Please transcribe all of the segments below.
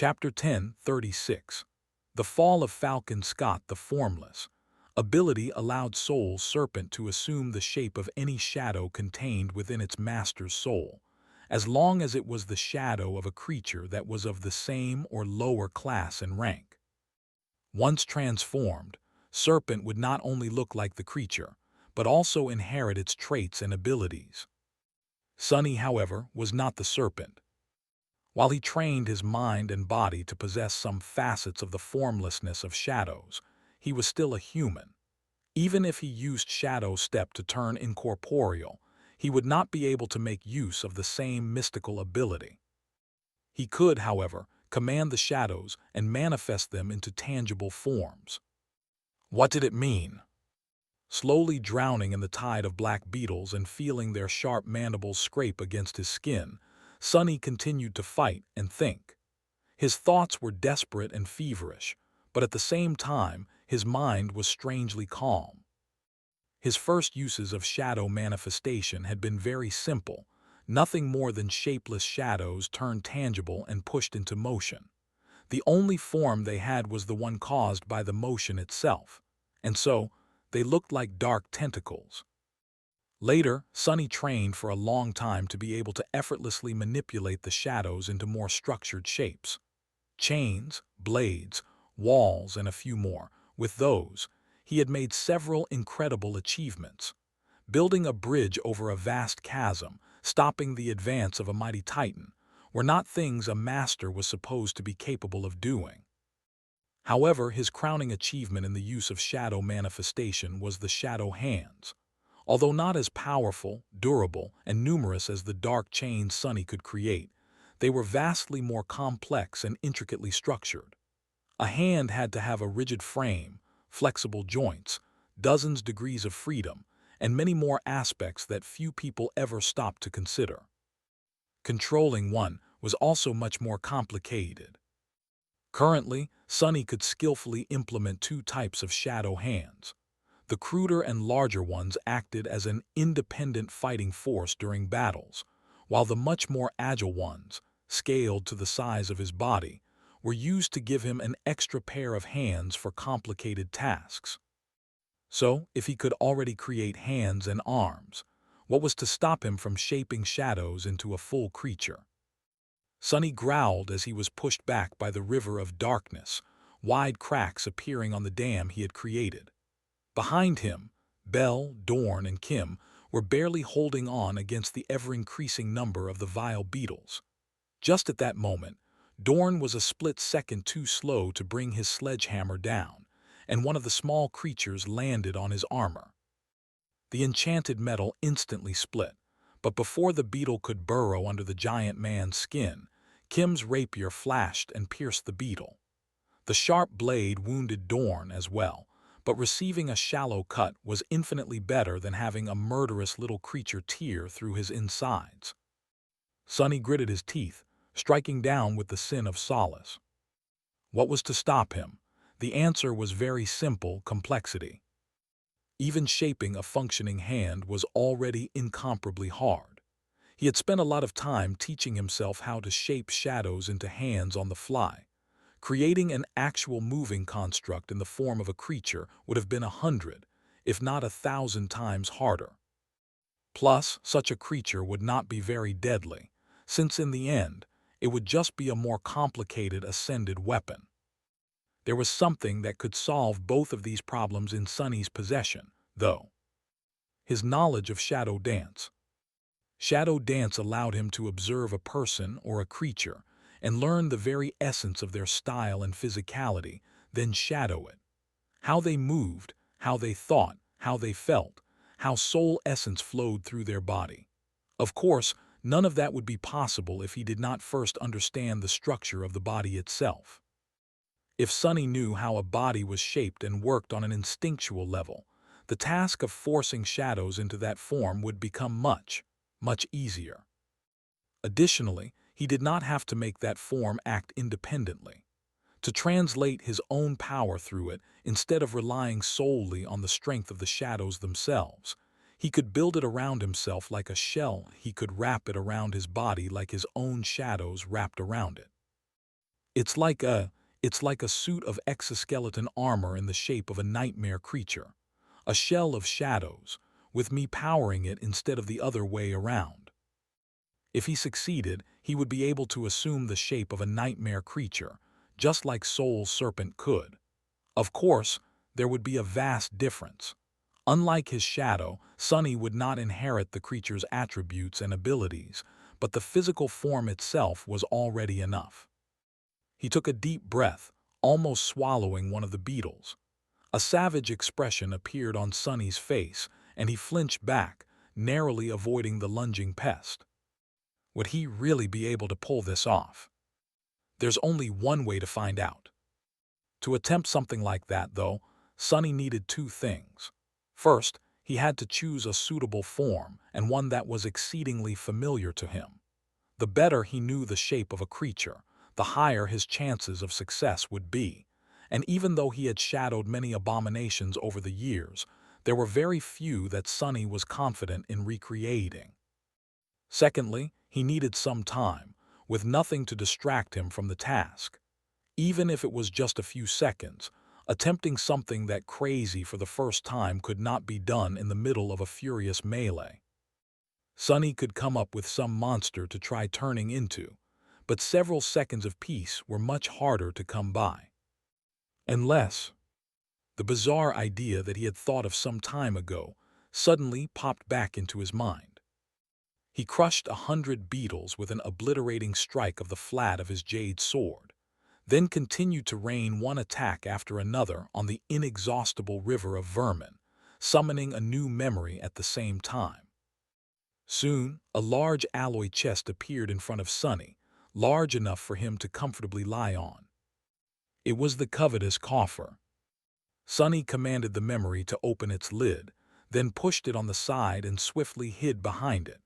Chapter 10:36. The Fall of Falcon Scott the Formless. Ability allowed Soul Serpent to assume the shape of any shadow contained within its master's soul, as long as it was the shadow of a creature that was of the same or lower class and rank. Once transformed, Serpent would not only look like the creature, but also inherit its traits and abilities. Sunny, however, was not the serpent. While he trained his mind and body to possess some facets of the formlessness of shadows, he was still a human. Even if he used Shadow Step to turn incorporeal, he would not be able to make use of the same mystical ability. He could, however, command the shadows and manifest them into tangible forms. What did it mean? Slowly drowning in the tide of black beetles and feeling their sharp mandibles scrape against his skin, Sunny continued to fight and think. His thoughts were desperate and feverish, but at the same time, his mind was strangely calm. His first uses of shadow manifestation had been very simple, nothing more than shapeless shadows turned tangible and pushed into motion. The only form they had was the one caused by the motion itself, and so they looked like dark tentacles. Later, Sunny trained for a long time to be able to effortlessly manipulate the shadows into more structured shapes. Chains, blades, walls, and a few more. With those, he had made several incredible achievements. Building a bridge over a vast chasm, stopping the advance of a mighty titan, were not things a master was supposed to be capable of doing. However, his crowning achievement in the use of shadow manifestation was the shadow hands. Although not as powerful, durable, and numerous as the dark chains Sunny could create, they were vastly more complex and intricately structured. A hand had to have a rigid frame, flexible joints, dozens degrees of freedom, and many more aspects that few people ever stopped to consider. Controlling one was also much more complicated. Currently, Sunny could skillfully implement two types of shadow hands. The cruder and larger ones acted as an independent fighting force during battles, while the much more agile ones, scaled to the size of his body, were used to give him an extra pair of hands for complicated tasks. So, if he could already create hands and arms, what was to stop him from shaping shadows into a full creature? Sunny growled as he was pushed back by the river of darkness, wide cracks appearing on the dam he had created. Behind him, Belle, Dorn, and Kim were barely holding on against the ever-increasing number of the vile beetles. Just at that moment, Dorn was a split second too slow to bring his sledgehammer down, and one of the small creatures landed on his armor. The enchanted metal instantly split, but before the beetle could burrow under the giant man's skin, Kim's rapier flashed and pierced the beetle. The sharp blade wounded Dorn as well, but receiving a shallow cut was infinitely better than having a murderous little creature tear through his insides. Sunny gritted his teeth, striking down with the sin of solace. What was to stop him? The answer was very simple: complexity. Even shaping a functioning hand was already incomparably hard. He had spent a lot of time teaching himself how to shape shadows into hands on the fly. Creating an actual moving construct in the form of a creature would have been 100, if not 1,000 times harder. Plus, such a creature would not be very deadly, since in the end, it would just be a more complicated ascended weapon. There was something that could solve both of these problems in Sunny's possession, though: his knowledge of shadow dance. Shadow dance allowed him to observe a person or a creature and learn the very essence of their style and physicality, then shadow it. How they moved, how they thought, how they felt, how soul essence flowed through their body. Of course, none of that would be possible if he did not first understand the structure of the body itself. If Sunny knew how a body was shaped and worked on an instinctual level, the task of forcing shadows into that form would become much easier. Additionally, he did not have to make that form act independently. To translate his own power through it, instead of relying solely on the strength of the shadows themselves, he could build it around himself like a shell. He could wrap it around his body like his own shadows wrapped around it. It's like a, it's like a suit of exoskeleton armor in the shape of a nightmare creature, a shell of shadows, with me powering it instead of the other way around. If he succeeded, he would be able to assume the shape of a nightmare creature, just like Soul Serpent could. Of course, there would be a vast difference. Unlike his shadow, Sunny would not inherit the creature's attributes and abilities, but the physical form itself was already enough. He took a deep breath, almost swallowing one of the beetles. A savage expression appeared on Sunny's face, and he flinched back, narrowly avoiding the lunging pest. Would he really be able to pull this off? There's only one way to find out. To attempt something like that, though, Sunny needed two things. First, he had to choose a suitable form, and one that was exceedingly familiar to him. The better he knew the shape of a creature, the higher his chances of success would be. And even though he had shadowed many abominations over the years, there were very few that Sunny was confident in recreating. Secondly, he needed some time, with nothing to distract him from the task. Even if it was just a few seconds, attempting something that crazy for the first time could not be done in the middle of a furious melee. Sunny could come up with some monster to try turning into, but several seconds of peace were much harder to come by. Unless the bizarre idea that he had thought of some time ago suddenly popped back into his mind. He crushed 100 beetles with an obliterating strike of the flat of his jade sword, then continued to rain one attack after another on the inexhaustible river of vermin, summoning a new memory at the same time. Soon, a large alloy chest appeared in front of Sunny, large enough for him to comfortably lie on. It was the covetous coffer. Sunny commanded the memory to open its lid, then pushed it on the side and swiftly hid behind it.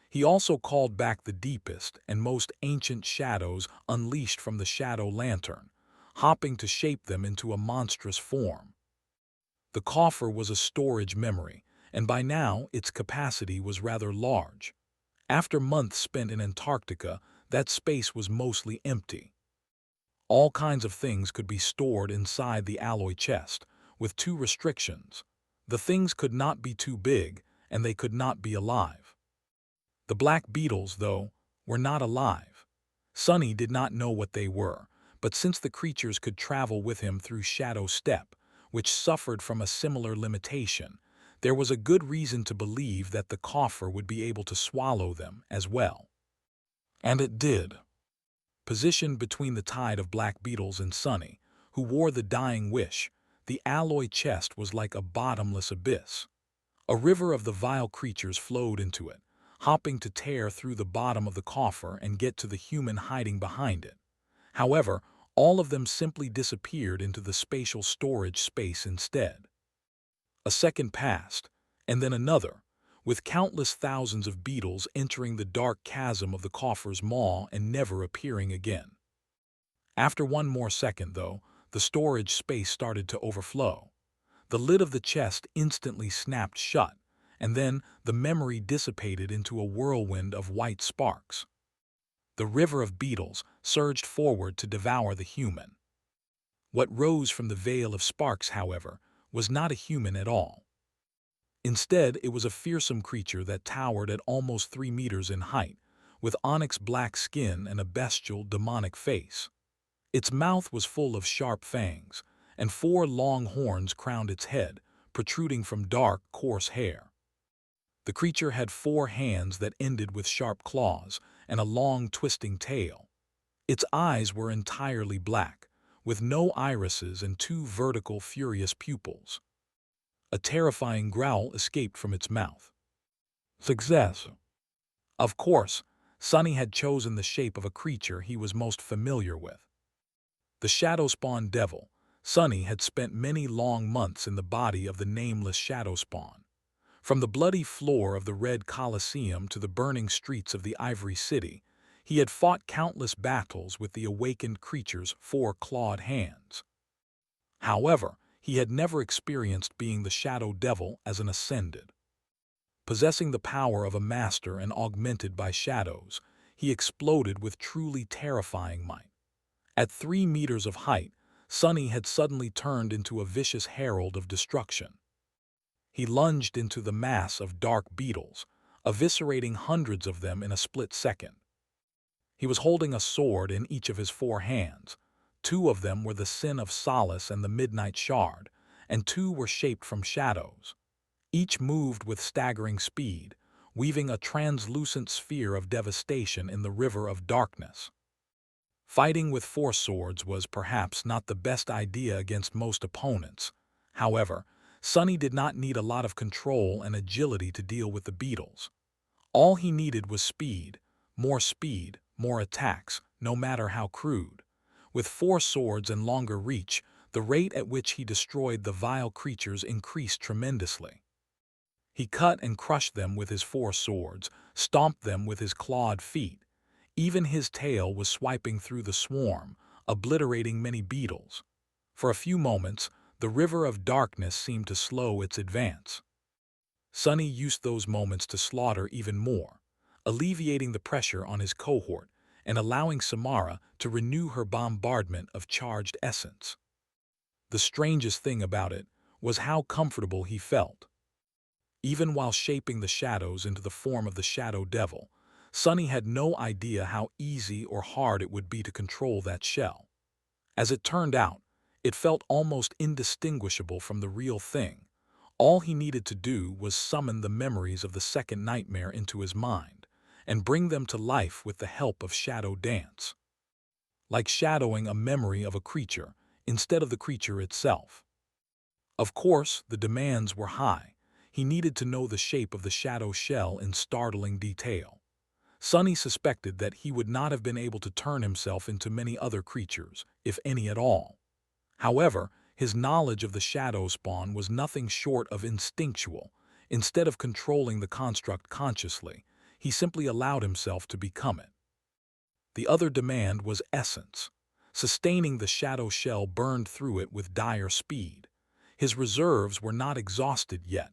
He also called back the deepest and most ancient shadows unleashed from the shadow lantern, hopping to shape them into a monstrous form. The coffer was a storage memory, and by now its capacity was rather large. After months spent in Antarctica, that space was mostly empty. All kinds of things could be stored inside the alloy chest, with two restrictions. The things could not be too big, and they could not be alive. The black beetles, though, were not alive. Sunny did not know what they were, but since the creatures could travel with him through Shadow Step, which suffered from a similar limitation, there was a good reason to believe that the coffer would be able to swallow them as well. And it did. Positioned between the tide of black beetles and Sunny, who wore the dying wish, the alloy chest was like a bottomless abyss. A river of the vile creatures flowed into it, hopping to tear through the bottom of the coffer and get to the human hiding behind it. However, all of them simply disappeared into the spatial storage space instead. A second passed, and then another, with countless thousands of beetles entering the dark chasm of the coffer's maw and never appearing again. After one more second, though, the storage space started to overflow. The lid of the chest instantly snapped shut, and then the memory dissipated into a whirlwind of white sparks. The river of beetles surged forward to devour the human. What rose from the veil of sparks, however, was not a human at all. Instead, it was a fearsome creature that towered at almost 3 meters in height, with onyx black skin and a bestial, demonic face. Its mouth was full of sharp fangs, and 4 long horns crowned its head, protruding from dark, coarse hair. The creature had 4 hands that ended with sharp claws and a long, twisting tail. Its eyes were entirely black, with no irises and 2 vertical, furious pupils. A terrifying growl escaped from its mouth. Success. Of course, Sunny had chosen the shape of a creature he was most familiar with. The shadow-spawn devil, Sunny had spent many long months in the body of the nameless shadow-spawn. From the bloody floor of the Red Colosseum to the burning streets of the Ivory City, he had fought countless battles with the awakened creature's 4 clawed hands. However, he had never experienced being the Shadow Devil as an ascended. Possessing the power of a master and augmented by shadows, he exploded with truly terrifying might. At 3 meters of height, Sunny had suddenly turned into a vicious herald of destruction. He lunged into the mass of dark beetles, eviscerating hundreds of them in a split second. He was holding a sword in each of his 4 hands. 2 of them were the Sin of Solace and the Midnight Shard, and 2 were shaped from shadows. Each moved with staggering speed, weaving a translucent sphere of devastation in the river of darkness. Fighting with 4 swords was perhaps not the best idea against most opponents. However, Sunny did not need a lot of control and agility to deal with the beetles. All he needed was speed, more attacks, no matter how crude. With 4 swords and longer reach, the rate at which he destroyed the vile creatures increased tremendously. He cut and crushed them with his 4 swords, stomped them with his clawed feet. Even his tail was swiping through the swarm, obliterating many beetles. For a few moments, the river of darkness seemed to slow its advance. Sunny used those moments to slaughter even more, alleviating the pressure on his cohort and allowing Samara to renew her bombardment of charged essence. The strangest thing about it was how comfortable he felt. Even while shaping the shadows into the form of the Shadow Devil, Sunny had no idea how easy or hard it would be to control that shell. As it turned out, it felt almost indistinguishable from the real thing. All he needed to do was summon the memories of the second nightmare into his mind and bring them to life with the help of Shadow Dance. Like shadowing a memory of a creature instead of the creature itself. Of course, the demands were high. He needed to know the shape of the shadow shell in startling detail. Sunny suspected that he would not have been able to turn himself into many other creatures, if any at all. However, his knowledge of the shadow spawn was nothing short of instinctual. Instead of controlling the construct consciously, he simply allowed himself to become it. The other demand was essence. Sustaining the shadow shell burned through it with dire speed. His reserves were not exhausted yet,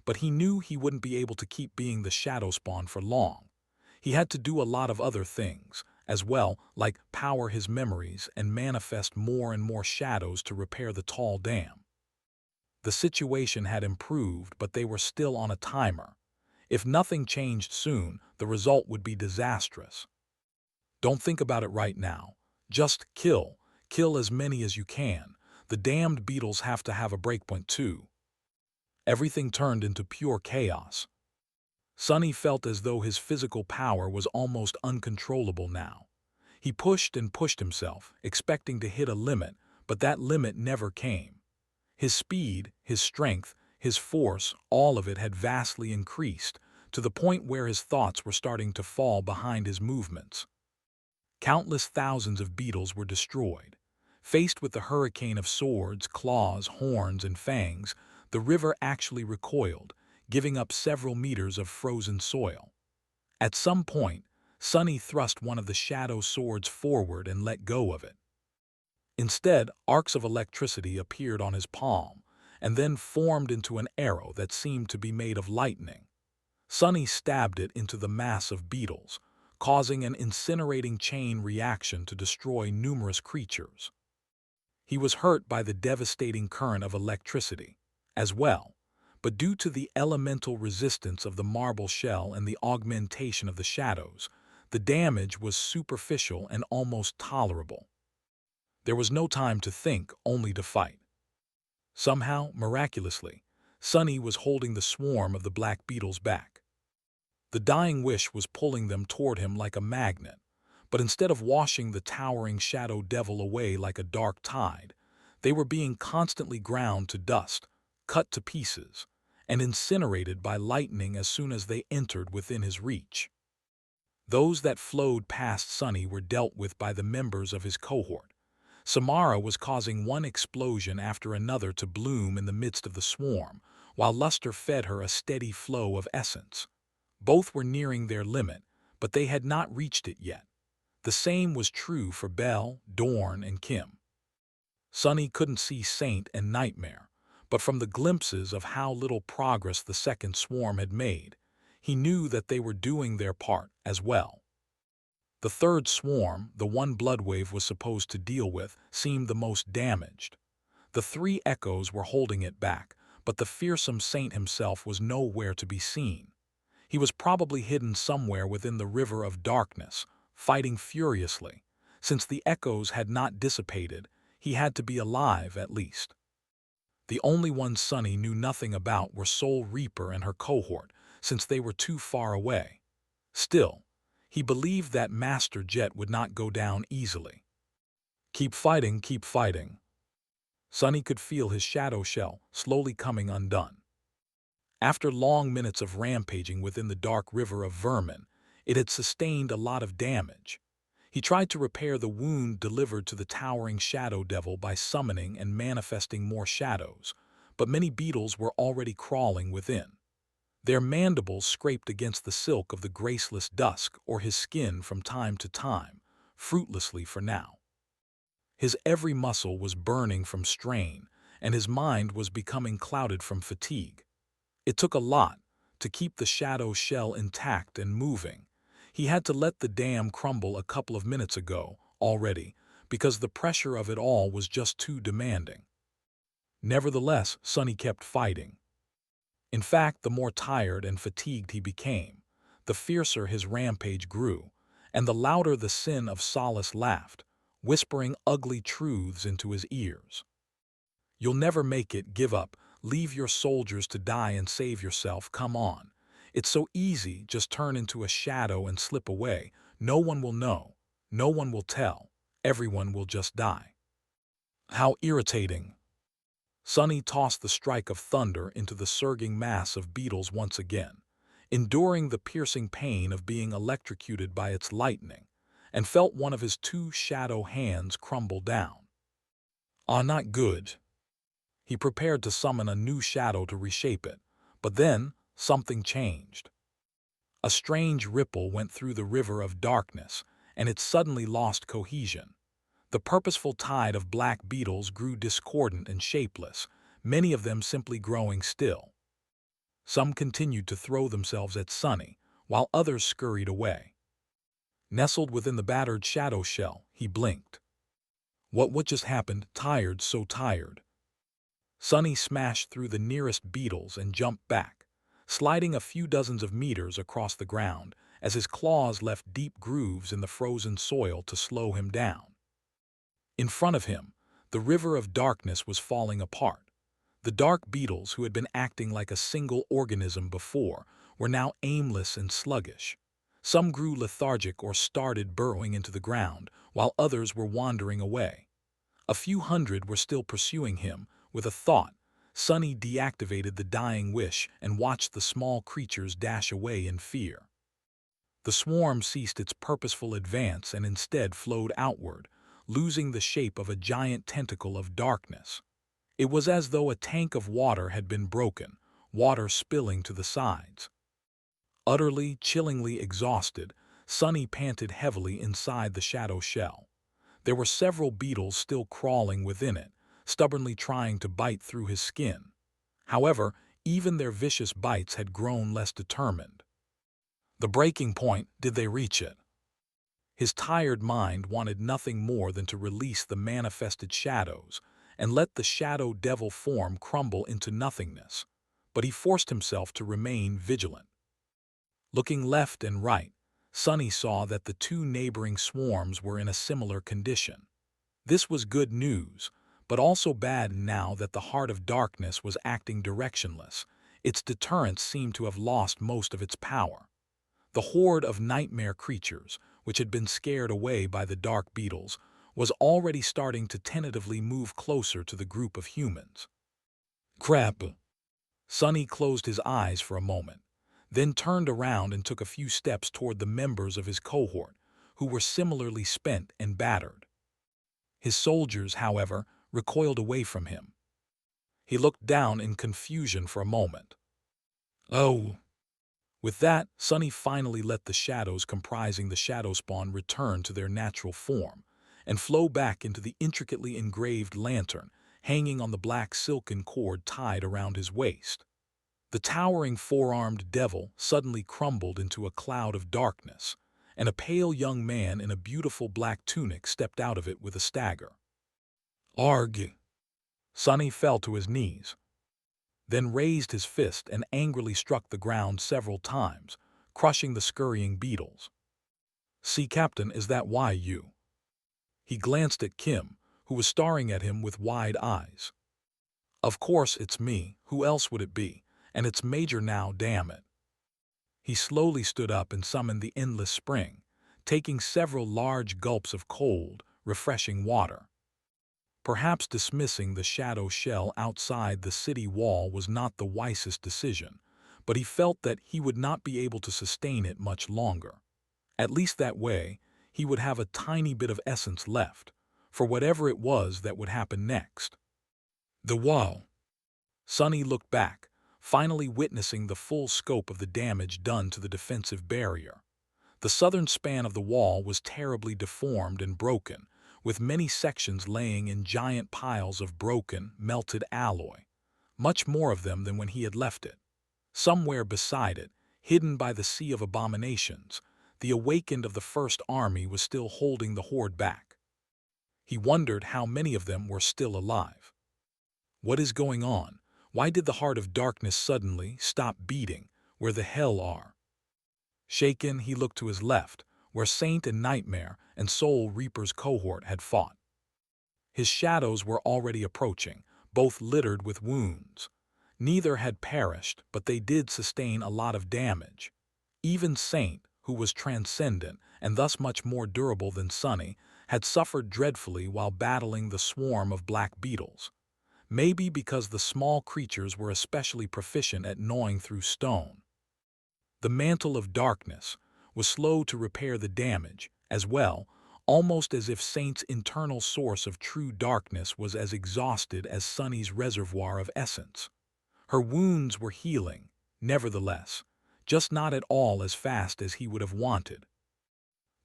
but he knew he wouldn't be able to keep being the shadow spawn for long. He had to do a lot of other things, as well, like power his memories and manifest more and more shadows to repair the tall dam. The situation had improved, but they were still on a timer. If nothing changed soon, the result would be disastrous. Don't think about it right now. Just kill. Kill as many as you can. The damned beetles have to have a breakpoint too. Everything turned into pure chaos. Sunny felt as though his physical power was almost uncontrollable now. He pushed and pushed himself, expecting to hit a limit, but that limit never came. His speed, his strength, his force, all of it had vastly increased, to the point where his thoughts were starting to fall behind his movements. Countless thousands of beetles were destroyed. Faced with the hurricane of swords, claws, horns, and fangs, the river actually recoiled, giving up several meters of frozen soil. At some point, Sunny thrust one of the shadow swords forward and let go of it. Instead, arcs of electricity appeared on his palm, and then formed into an arrow that seemed to be made of lightning. Sunny stabbed it into the mass of beetles, causing an incinerating chain reaction to destroy numerous creatures. He was hurt by the devastating current of electricity, as well, but due to the elemental resistance of the marble shell and the augmentation of the shadows, the damage was superficial and almost tolerable. There was no time to think, only to fight. Somehow, miraculously, Sunny was holding the swarm of the black beetles back. The dying wish was pulling them toward him like a magnet, but instead of washing the towering shadow devil away like a dark tide, they were being constantly ground to dust, cut to pieces, and incinerated by lightning as soon as they entered within his reach. Those that flowed past Sunny were dealt with by the members of his cohort. Samara was causing one explosion after another to bloom in the midst of the swarm, while Luster fed her a steady flow of essence. Both were nearing their limit, but they had not reached it yet. The same was true for Belle, Dorn, and Kim. Sunny couldn't see Saint and Nightmare, but from the glimpses of how little progress the second swarm had made, he knew that they were doing their part as well. The third swarm, the one Bloodwave was supposed to deal with, seemed the most damaged. The three echoes were holding it back, but the fearsome saint himself was nowhere to be seen. He was probably hidden somewhere within the river of darkness, fighting furiously. Since the echoes had not dissipated, he had to be alive at least. The only ones Sunny knew nothing about were Soul Reaper and her cohort, since they were too far away. Still, he believed that Master Jet would not go down easily. Keep fighting, keep fighting. Sunny could feel his shadow shell slowly coming undone. After long minutes of rampaging within the dark river of vermin, it had sustained a lot of damage. He tried to repair the wound delivered to the towering shadow devil by summoning and manifesting more shadows, but many beetles were already crawling within. Their mandibles scraped against the silk of the graceless dusk or his skin from time to time, fruitlessly for now. His every muscle was burning from strain, and his mind was becoming clouded from fatigue. It took a lot to keep the shadow shell intact and moving. He had to let the dam crumble a couple of minutes ago already, because the pressure of it all was just too demanding. Nevertheless, Sunny kept fighting. In fact, the more tired and fatigued he became, the fiercer his rampage grew, and the louder the sin of Solace laughed, whispering ugly truths into his ears. You'll never make it, give up, leave your soldiers to die and save yourself, come on. It's so easy, just turn into a shadow and slip away. No one will know, no one will tell, everyone will just die. How irritating. Sunny tossed the strike of thunder into the surging mass of beetles once again, enduring the piercing pain of being electrocuted by its lightning, and felt one of his two shadow hands crumble down. Ah, not good. He prepared to summon a new shadow to reshape it, but then something changed. A strange ripple went through the river of darkness, and it suddenly lost cohesion. The purposeful tide of black beetles grew discordant and shapeless, many of them simply growing still. Some continued to throw themselves at Sunny, while others scurried away. Nestled within the battered shadow shell, he blinked. What just happened? Tired, so tired. Sunny smashed through the nearest beetles and jumped back, sliding a few dozens of meters across the ground as his claws left deep grooves in the frozen soil to slow him down. In front of him, the river of darkness was falling apart. The dark beetles, who had been acting like a single organism before, were now aimless and sluggish. Some grew lethargic or started burrowing into the ground, while others were wandering away. A few hundred were still pursuing him. With a thought, Sunny deactivated the dying wish and watched the small creatures dash away in fear. The swarm ceased its purposeful advance and instead flowed outward, losing the shape of a giant tentacle of darkness. It was as though a tank of water had been broken, water spilling to the sides. Utterly, chillingly exhausted, Sunny panted heavily inside the shadow shell. There were several beetles still crawling within it, stubbornly trying to bite through his skin. However, even their vicious bites had grown less determined. The breaking point, did they reach it? His tired mind wanted nothing more than to release the manifested shadows and let the shadow devil form crumble into nothingness, but he forced himself to remain vigilant. Looking left and right, Sunny saw that the two neighboring swarms were in a similar condition. This was good news, but also bad now that the heart of darkness was acting directionless. Its deterrence seemed to have lost most of its power. The horde of nightmare creatures, which had been scared away by the dark beetles, was already starting to tentatively move closer to the group of humans. Crap! Sunny closed his eyes for a moment, then turned around and took a few steps toward the members of his cohort, who were similarly spent and battered. His soldiers, however, recoiled away from him. He looked down in confusion for a moment. Oh! With that, Sunny finally let the shadows comprising the shadow spawn return to their natural form and flow back into the intricately engraved lantern hanging on the black silken cord tied around his waist. The towering four-armed devil suddenly crumbled into a cloud of darkness, and a pale young man in a beautiful black tunic stepped out of it with a stagger. Arg! Sonny fell to his knees, then raised his fist and angrily struck the ground several times, crushing the scurrying beetles. "See, Captain, is that why you?" He glanced at Kim, who was staring at him with wide eyes. "Of course it's me, who else would it be? And it's Major now, damn it." He slowly stood up and summoned the endless spring, taking several large gulps of cold, refreshing water. Perhaps dismissing the shadow shell outside the city wall was not the wisest decision, but he felt that he would not be able to sustain it much longer. At least that way, he would have a tiny bit of essence left, for whatever it was that would happen next. The wall. Sonny looked back, finally witnessing the full scope of the damage done to the defensive barrier. The southern span of the wall was terribly deformed and broken, with many sections laying in giant piles of broken, melted alloy, much more of them than when he had left it. Somewhere beside it, hidden by the sea of abominations, the awakened of the First Army was still holding the horde back. He wondered how many of them were still alive. What is going on? Why did the heart of darkness suddenly stop beating? Where the hell are? Shaken, he looked to his left, where Saint and Nightmare and Soul Reaper's cohort had fought. His shadows were already approaching, both littered with wounds. Neither had perished, but they did sustain a lot of damage. Even Saint, who was transcendent and thus much more durable than Sonny, had suffered dreadfully while battling the swarm of black beetles. Maybe because the small creatures were especially proficient at gnawing through stone. The mantle of darkness was slow to repair the damage, as well, almost as if Saint's internal source of true darkness was as exhausted as Sonny's reservoir of essence. Her wounds were healing, nevertheless, just not at all as fast as he would have wanted.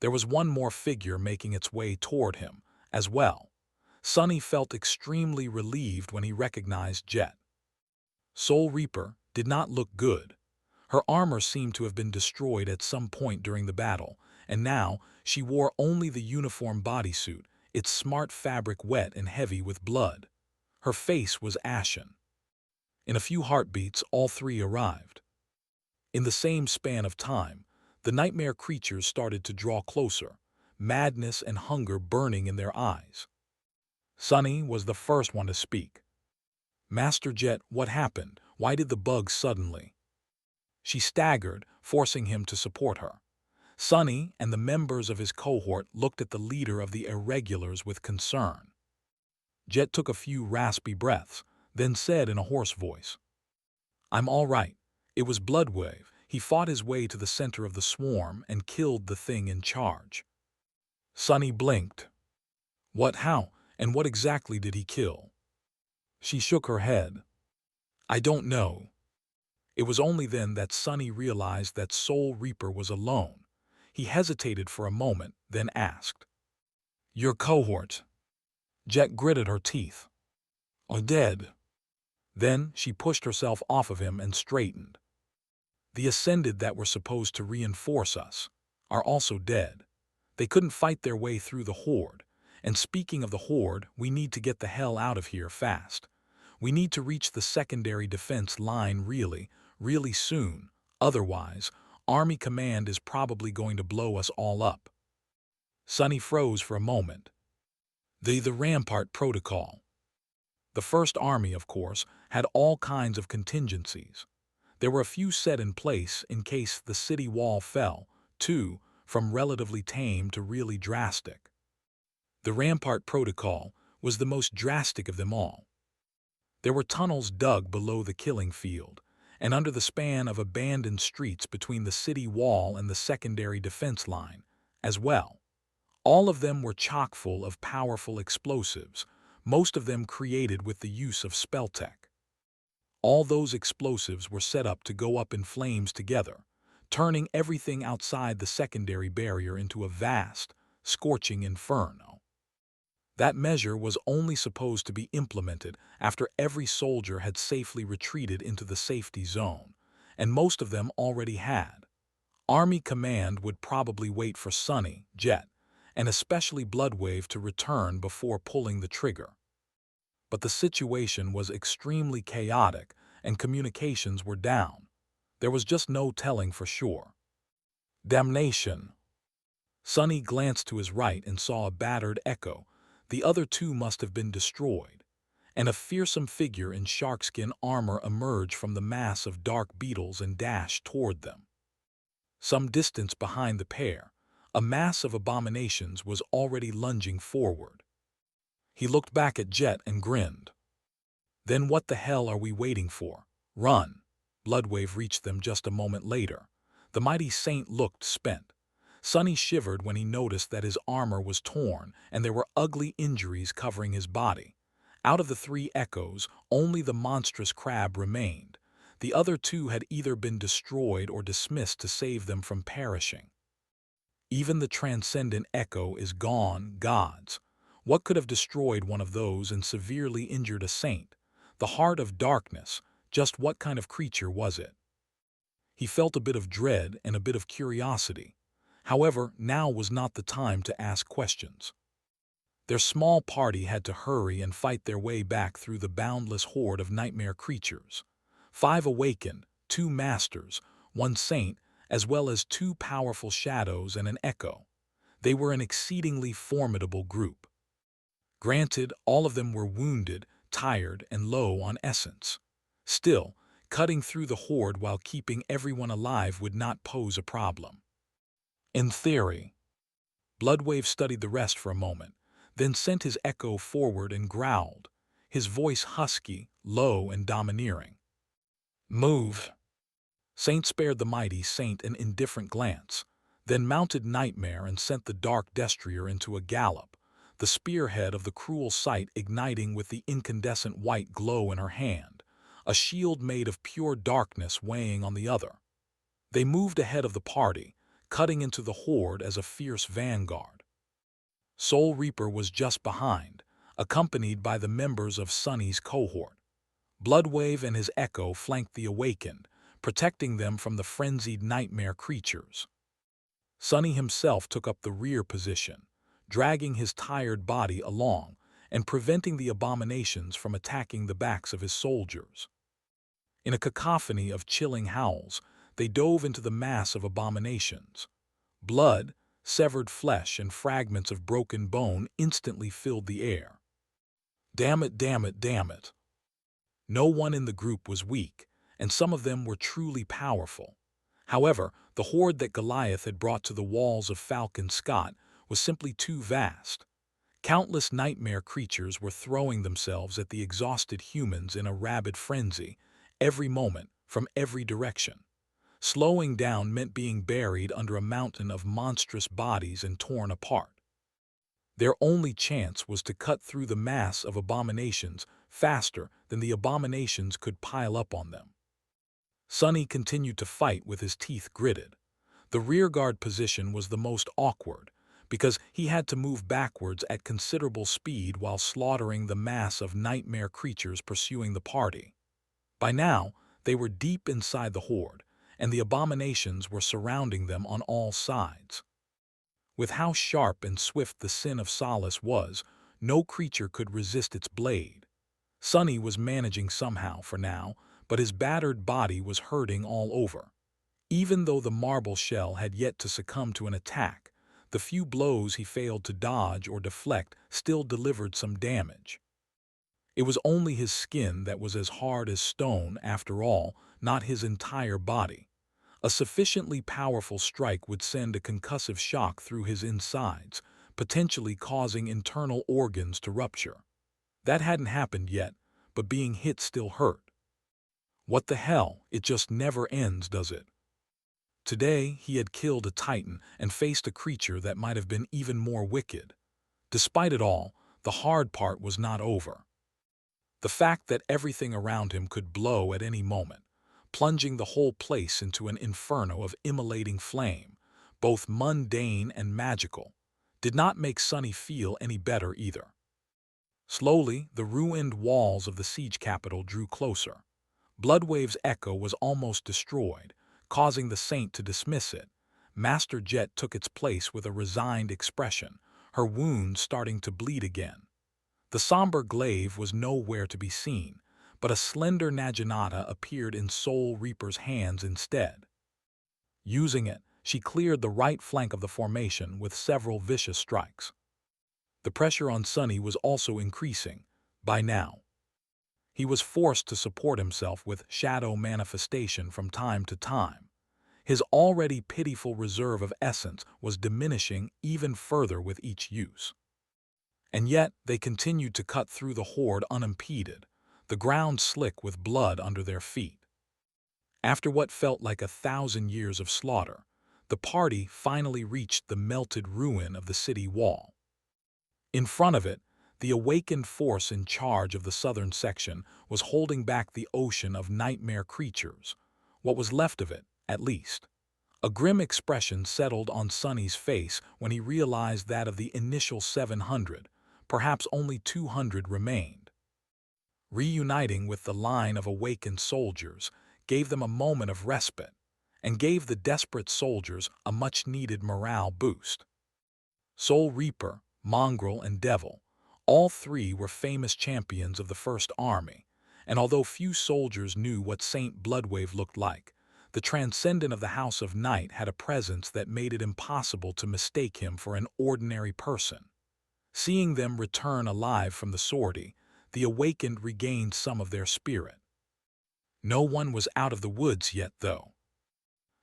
There was one more figure making its way toward him, as well. Sonny felt extremely relieved when he recognized Jet. Soul Reaper did not look good. Her armor seemed to have been destroyed at some point during the battle, and now she wore only the uniform bodysuit, its smart fabric wet and heavy with blood. Her face was ashen. In a few heartbeats, all three arrived. In the same span of time, the nightmare creatures started to draw closer, madness and hunger burning in their eyes. Sonny was the first one to speak. "Master Jet, what happened? Why did the bugs suddenly?" She staggered, forcing him to support her. Sonny and the members of his cohort looked at the leader of the irregulars with concern. Jet took a few raspy breaths, then said in a hoarse voice, "I'm all right. It was Bloodwave. He fought his way to the center of the swarm and killed the thing in charge." Sonny blinked. "What, how, and what exactly did he kill?" She shook her head. "I don't know." It was only then that Sonny realized that Soul Reaper was alone. He hesitated for a moment, then asked, "Your cohort?" Jet gritted her teeth. "Are dead." Then she pushed herself off of him and straightened. "The Ascended that were supposed to reinforce us are also dead. They couldn't fight their way through the horde. And speaking of the horde, we need to get the hell out of here fast. We need to reach the secondary defense line really soon. Otherwise, Army Command is probably going to blow us all up." Sonny froze for a moment. The Rampart Protocol. The First Army, of course, had all kinds of contingencies. There were a few set in place in case the city wall fell, too, from relatively tame to really drastic. The Rampart Protocol was the most drastic of them all. There were tunnels dug below the killing field, and under the span of abandoned streets between the city wall and the secondary defense line, as well. All of them were chock full of powerful explosives, most of them created with the use of spell tech. All those explosives were set up to go up in flames together, turning everything outside the secondary barrier into a vast, scorching inferno. That measure was only supposed to be implemented after every soldier had safely retreated into the safety zone, and most of them already had. Army command would probably wait for Sonny, Jet, and especially Bloodwave to return before pulling the trigger. But the situation was extremely chaotic and communications were down. There was just no telling for sure. Damnation! Sonny glanced to his right and saw a battered Echo. The other two must have been destroyed, and a fearsome figure in sharkskin armor emerged from the mass of dark beetles and dashed toward them. Some distance behind the pair, a mass of abominations was already lunging forward. He looked back at Jet and grinned. Then what the hell are we waiting for? Run! Bloodwave reached them just a moment later. The mighty saint looked spent. Sonny shivered when he noticed that his armor was torn and there were ugly injuries covering his body. Out of the three Echoes, only the monstrous crab remained. The other two had either been destroyed or dismissed to save them from perishing. Even the transcendent Echo is gone, gods. What could have destroyed one of those and severely injured a saint? The heart of darkness, just what kind of creature was it? He felt a bit of dread and a bit of curiosity. However, now was not the time to ask questions. Their small party had to hurry and fight their way back through the boundless horde of nightmare creatures. 5 awakened, 2 masters, 1 saint, as well as 2 powerful shadows and an Echo. They were an exceedingly formidable group. Granted, all of them were wounded, tired, and low on essence. Still, cutting through the horde while keeping everyone alive would not pose a problem. In theory. Bloodwave studied the rest for a moment, then sent his Echo forward and growled, his voice husky, low, and domineering. Move! Saint spared the mighty saint an indifferent glance, then mounted Nightmare and sent the dark destrier into a gallop, the spearhead of the cruel sight igniting with the incandescent white glow in her hand, a shield made of pure darkness weighing on the other. They moved ahead of the party, cutting into the horde as a fierce vanguard. Soul Reaper was just behind, accompanied by the members of Sonny's cohort. Bloodwave and his Echo flanked the awakened, protecting them from the frenzied nightmare creatures. Sonny himself took up the rear position, dragging his tired body along and preventing the abominations from attacking the backs of his soldiers. In a cacophony of chilling howls, they dove into the mass of abominations. Blood, severed flesh, and fragments of broken bone instantly filled the air. Damn it, damn it, damn it. No one in the group was weak, and some of them were truly powerful. However, the horde that Goliath had brought to the walls of Falcon Scott was simply too vast. Countless nightmare creatures were throwing themselves at the exhausted humans in a rabid frenzy, every moment, from every direction. Slowing down meant being buried under a mountain of monstrous bodies and torn apart. Their only chance was to cut through the mass of abominations faster than the abominations could pile up on them. Sonny continued to fight with his teeth gritted. The rearguard position was the most awkward, because he had to move backwards at considerable speed while slaughtering the mass of nightmare creatures pursuing the party. By now, they were deep inside the horde, and the abominations were surrounding them on all sides. With how sharp and swift the sin of Solace was, no creature could resist its blade. Sonny was managing somehow for now, but his battered body was hurting all over. Even though the marble shell had yet to succumb to an attack, the few blows he failed to dodge or deflect still delivered some damage. It was only his skin that was as hard as stone after all, not his entire body. A sufficiently powerful strike would send a concussive shock through his insides, potentially causing internal organs to rupture. That hadn't happened yet, but being hit still hurt. What the hell, it just never ends, does it? Today, he had killed a titan and faced a creature that might have been even more wicked. Despite it all, the hard part was not over. The fact that everything around him could blow at any moment, plunging the whole place into an inferno of immolating flame, both mundane and magical, did not make Sonny feel any better either. Slowly, the ruined walls of the siege capital drew closer. Bloodwave's Echo was almost destroyed, causing the saint to dismiss it, Master Jet took its place with a resigned expression, her wound starting to bleed again. The somber glaive was nowhere to be seen, but a slender naginata appeared in Soul Reaper's hands instead. Using it, she cleared the right flank of the formation with several vicious strikes. The pressure on Sunny was also increasing, by now. He was forced to support himself with shadow manifestation from time to time. His already pitiful reserve of essence was diminishing even further with each use. And yet they continued to cut through the horde unimpeded, the ground slick with blood under their feet. After what felt like 1,000 years of slaughter, the party finally reached the melted ruin of the city wall. In front of it, the awakened force in charge of the southern section was holding back the ocean of nightmare creatures, what was left of it, at least. A grim expression settled on Sunny's face when he realized that of the initial 700, perhaps only 200 remained. Reuniting with the line of awakened soldiers gave them a moment of respite and gave the desperate soldiers a much-needed morale boost. Soul Reaper, Mongrel, and Devil, all three were famous champions of the First Army, and although few soldiers knew what Saint Bloodwave looked like, the Transcendent of the House of Night had a presence that made it impossible to mistake him for an ordinary person. Seeing them return alive from the sortie, the awakened regained some of their spirit. No one was out of the woods yet, though.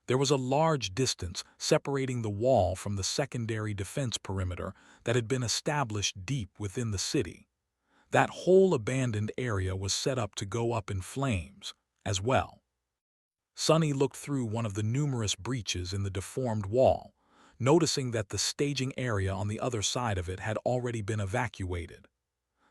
There was a large distance separating the wall from the secondary defense perimeter that had been established deep within the city. That whole abandoned area was set up to go up in flames, as well. Sunny looked through one of the numerous breaches in the deformed wall, noticing that the staging area on the other side of it had already been evacuated.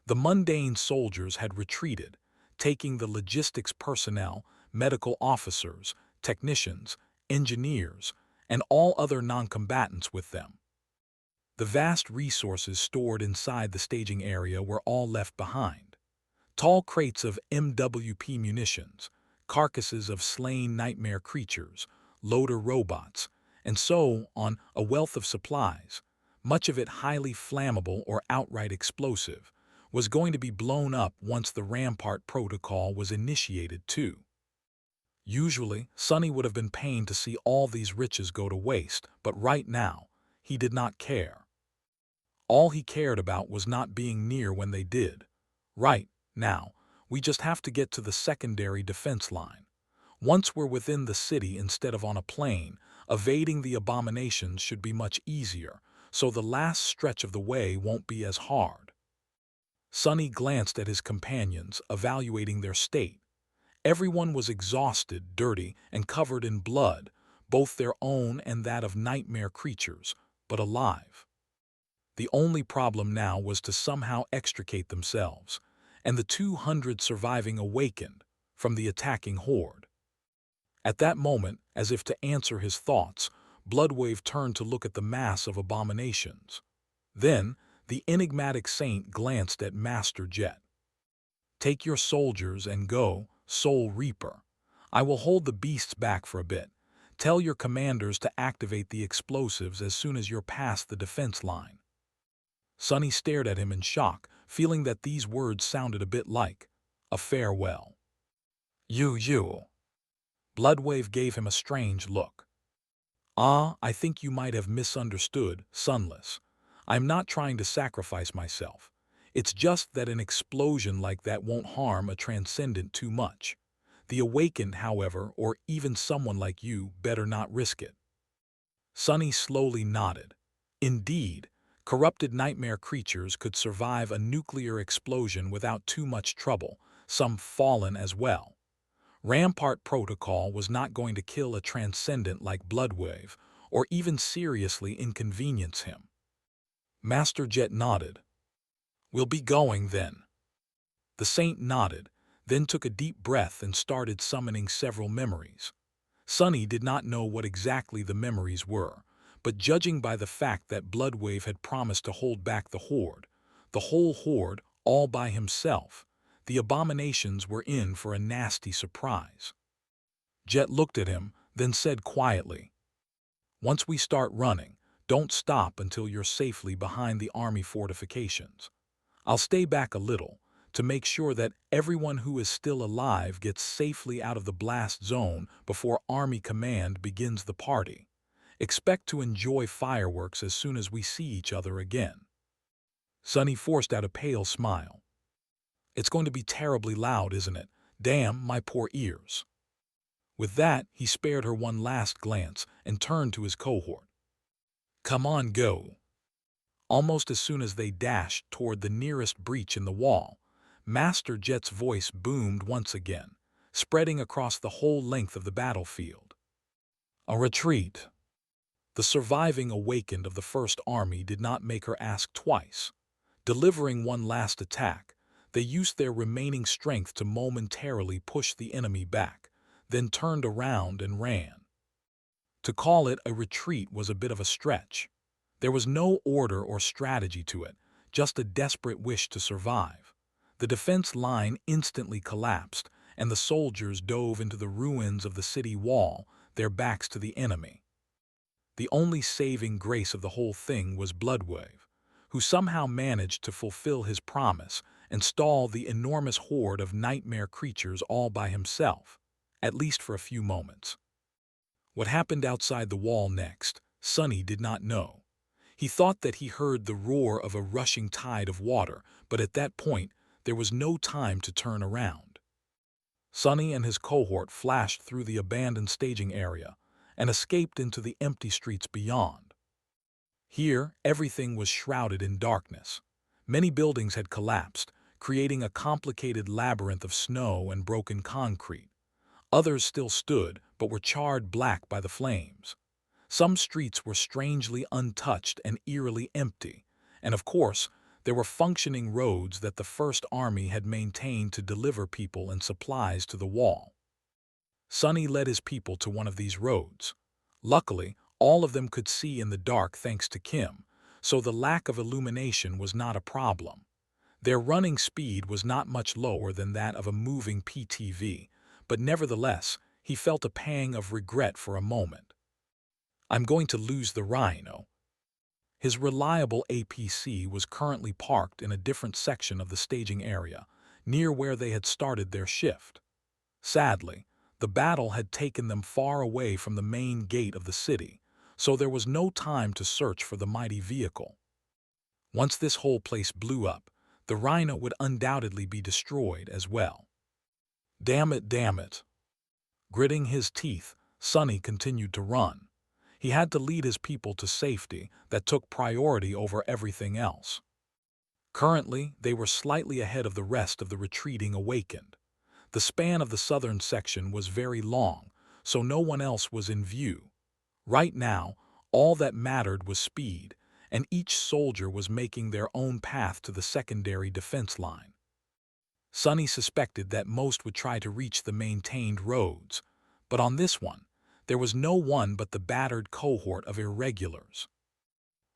The mundane soldiers had retreated, taking the logistics personnel, medical officers, technicians, engineers, and all other non-combatants with them. The vast resources stored inside the staging area were all left behind. Tall crates of MWP munitions, carcasses of slain nightmare creatures, loader robots, and so on, a wealth of supplies, much of it highly flammable or outright explosive, was going to be blown up once the Rampart Protocol was initiated too. Usually, Sunny would have been pained to see all these riches go to waste, but right now, he did not care. All he cared about was not being near when they did. Right now, we just have to get to the secondary defense line. Once we're within the city instead of on a plain, evading the abominations should be much easier, so the last stretch of the way won't be as hard. Sunny glanced at his companions, evaluating their state. Everyone was exhausted, dirty, and covered in blood, both their own and that of nightmare creatures, but alive. The only problem now was to somehow extricate themselves, and the 200 surviving awakened, from the attacking horde. At that moment, as if to answer his thoughts, Bloodwave turned to look at the mass of abominations. Then, the enigmatic saint glanced at Master Jet. "Take your soldiers and go, Soul Reaper. I will hold the beasts back for a bit. Tell your commanders to activate the explosives as soon as you're past the defense line." Sunny stared at him in shock, feeling that these words sounded a bit like a farewell. You. Bloodwave gave him a strange look. I think you might have misunderstood, Sunless. I'm not trying to sacrifice myself. It's just that an explosion like that won't harm a Transcendent too much. The Awakened, however, or even someone like you, better not risk it. Sunny slowly nodded. Indeed, corrupted nightmare creatures could survive a nuclear explosion without too much trouble, some fallen as well. Rampart Protocol was not going to kill a Transcendent like Bloodwave, or even seriously inconvenience him. Master Jet nodded. "We'll be going then." The Saint nodded, then took a deep breath and started summoning several memories. Sunny did not know what exactly the memories were, but judging by the fact that Bloodwave had promised to hold back the whole horde, all by himself, the abominations were in for a nasty surprise. Jet looked at him, then said quietly, Once we start running, don't stop until you're safely behind the army fortifications. I'll stay back a little to make sure that everyone who is still alive gets safely out of the blast zone before Army Command begins the party. Expect to enjoy fireworks as soon as we see each other again." Sonny forced out a pale smile. "It's going to be terribly loud, isn't it? Damn, my poor ears." With that, he spared her one last glance and turned to his cohort. "Come on, go." Almost as soon as they dashed toward the nearest breach in the wall, Master Jet's voice boomed once again, spreading across the whole length of the battlefield. "A retreat." The surviving awakened of the First Army did not make her ask twice. Delivering one last attack, they used their remaining strength to momentarily push the enemy back, then turned around and ran. To call it a retreat was a bit of a stretch. There was no order or strategy to it, just a desperate wish to survive. The defense line instantly collapsed, and the soldiers dove into the ruins of the city wall, their backs to the enemy. The only saving grace of the whole thing was Bloodwave, who somehow managed to fulfill his promise and stall the enormous horde of nightmare creatures all by himself, at least for a few moments. What happened outside the wall next, Sonny did not know. He thought that he heard the roar of a rushing tide of water, but at that point, there was no time to turn around. Sonny and his cohort flashed through the abandoned staging area and escaped into the empty streets beyond. Here, everything was shrouded in darkness. Many buildings had collapsed, creating a complicated labyrinth of snow and broken concrete. Others still stood, but were charred black by the flames. Some streets were strangely untouched and eerily empty, and of course, there were functioning roads that the First Army had maintained to deliver people and supplies to the wall. Sonny led his people to one of these roads. Luckily, all of them could see in the dark thanks to Kim, so the lack of illumination was not a problem. Their running speed was not much lower than that of a moving PTV, but nevertheless, he felt a pang of regret for a moment. "I'm going to lose the Rhino." His reliable APC was currently parked in a different section of the staging area, near where they had started their shift. Sadly, the battle had taken them far away from the main gate of the city, so there was no time to search for the mighty vehicle. Once this whole place blew up, the Rhino would undoubtedly be destroyed as well. Damn it, damn it. Gritting his teeth, Sonny continued to run. He had to lead his people to safety that took priority over everything else. Currently, they were slightly ahead of the rest of the retreating awakened. The span of the southern section was very long, so no one else was in view. Right now, all that mattered was speed, and each soldier was making their own path to the secondary defense line. Sonny suspected that most would try to reach the maintained roads, but on this one, there was no one but the battered cohort of irregulars.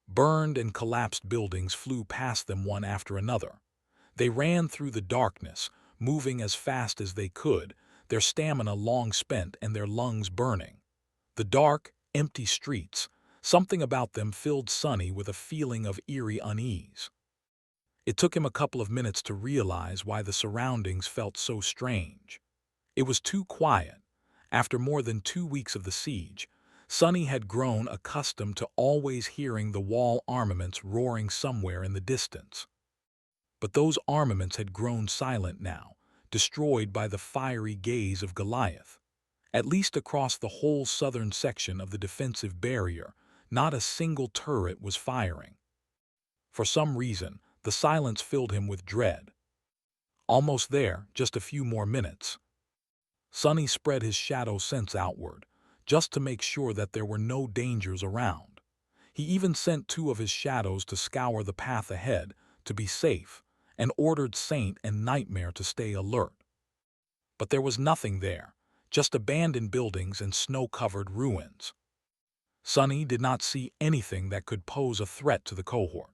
Burned and collapsed buildings flew past them one after another. They ran through the darkness, moving as fast as they could, their stamina long spent and their lungs burning. The dark, empty streets, something about them filled Sonny with a feeling of eerie unease. It took him a couple of minutes to realize why the surroundings felt so strange. It was too quiet. After more than 2 weeks of the siege, Sonny had grown accustomed to always hearing the wall armaments roaring somewhere in the distance. But those armaments had grown silent now, destroyed by the fiery gaze of Goliath. At least across the whole southern section of the defensive barrier, not a single turret was firing. For some reason, the silence filled him with dread. Almost there, just a few more minutes. Sonny spread his shadow sense outward, just to make sure that there were no dangers around. He even sent 2 of his shadows to scour the path ahead, to be safe, and ordered Saint and Nightmare to stay alert. But there was nothing there, just abandoned buildings and snow-covered ruins. Sonny did not see anything that could pose a threat to the cohort.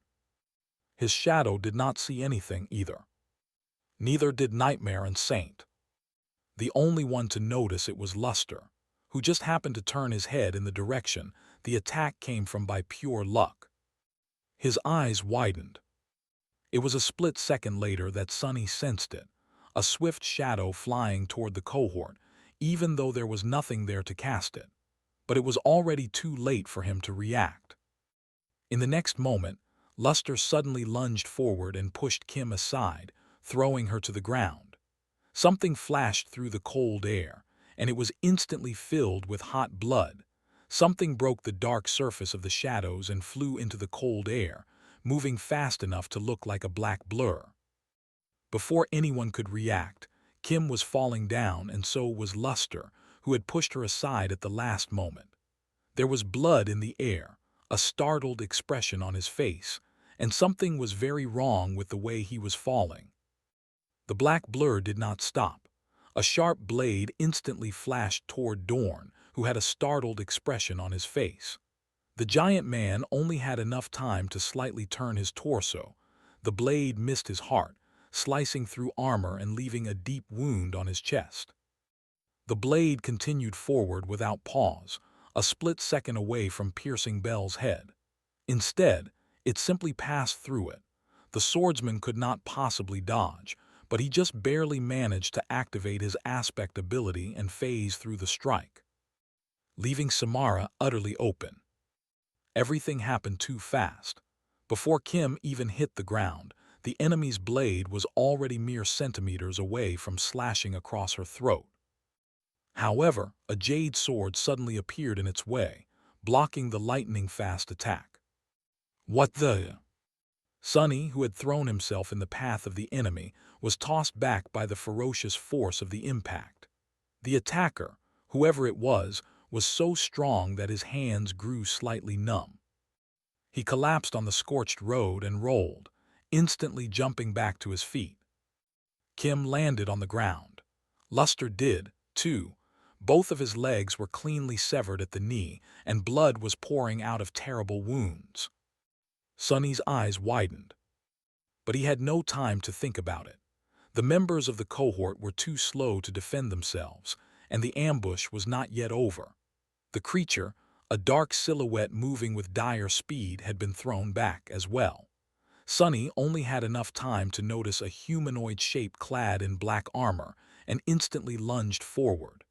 His shadow did not see anything either. Neither did Nightmare and Saint. The only one to notice it was Luster, who just happened to turn his head in the direction the attack came from by pure luck. His eyes widened. It was a split second later that Sonny sensed it, a swift shadow flying toward the cohort, even though there was nothing there to cast it. But it was already too late for him to react. In the next moment, Luster suddenly lunged forward and pushed Kim aside, throwing her to the ground. Something flashed through the cold air, and it was instantly filled with hot blood. Something broke the dark surface of the shadows and flew into the cold air, moving fast enough to look like a black blur. Before anyone could react, Kim was falling down, and so was Luster, who had pushed her aside at the last moment. There was blood in the air, a startled expression on his face, and something was very wrong with the way he was falling. The black blur did not stop. A sharp blade instantly flashed toward Dorn, who had a startled expression on his face. The giant man only had enough time to slightly turn his torso. The blade missed his heart, slicing through armor and leaving a deep wound on his chest. The blade continued forward without pause, a split second away from piercing Bell's head. Instead, it simply passed through it. The swordsman could not possibly dodge, but he just barely managed to activate his aspect ability and phase through the strike, leaving Samara utterly open. Everything happened too fast. Before Kim even hit the ground, the enemy's blade was already mere centimeters away from slashing across her throat. However, a jade sword suddenly appeared in its way, blocking the lightning-fast attack. What the? Sonny, who had thrown himself in the path of the enemy, was tossed back by the ferocious force of the impact. The attacker, whoever it was so strong that his hands grew slightly numb. He collapsed on the scorched road and rolled, instantly jumping back to his feet. Kim landed on the ground. Luster did, too. Both of his legs were cleanly severed at the knee, and blood was pouring out of terrible wounds. Sonny's eyes widened. But he had no time to think about it. The members of the cohort were too slow to defend themselves, and the ambush was not yet over. The creature, a dark silhouette moving with dire speed, had been thrown back as well. Sonny only had enough time to notice a humanoid shape clad in black armor and instantly lunged forward.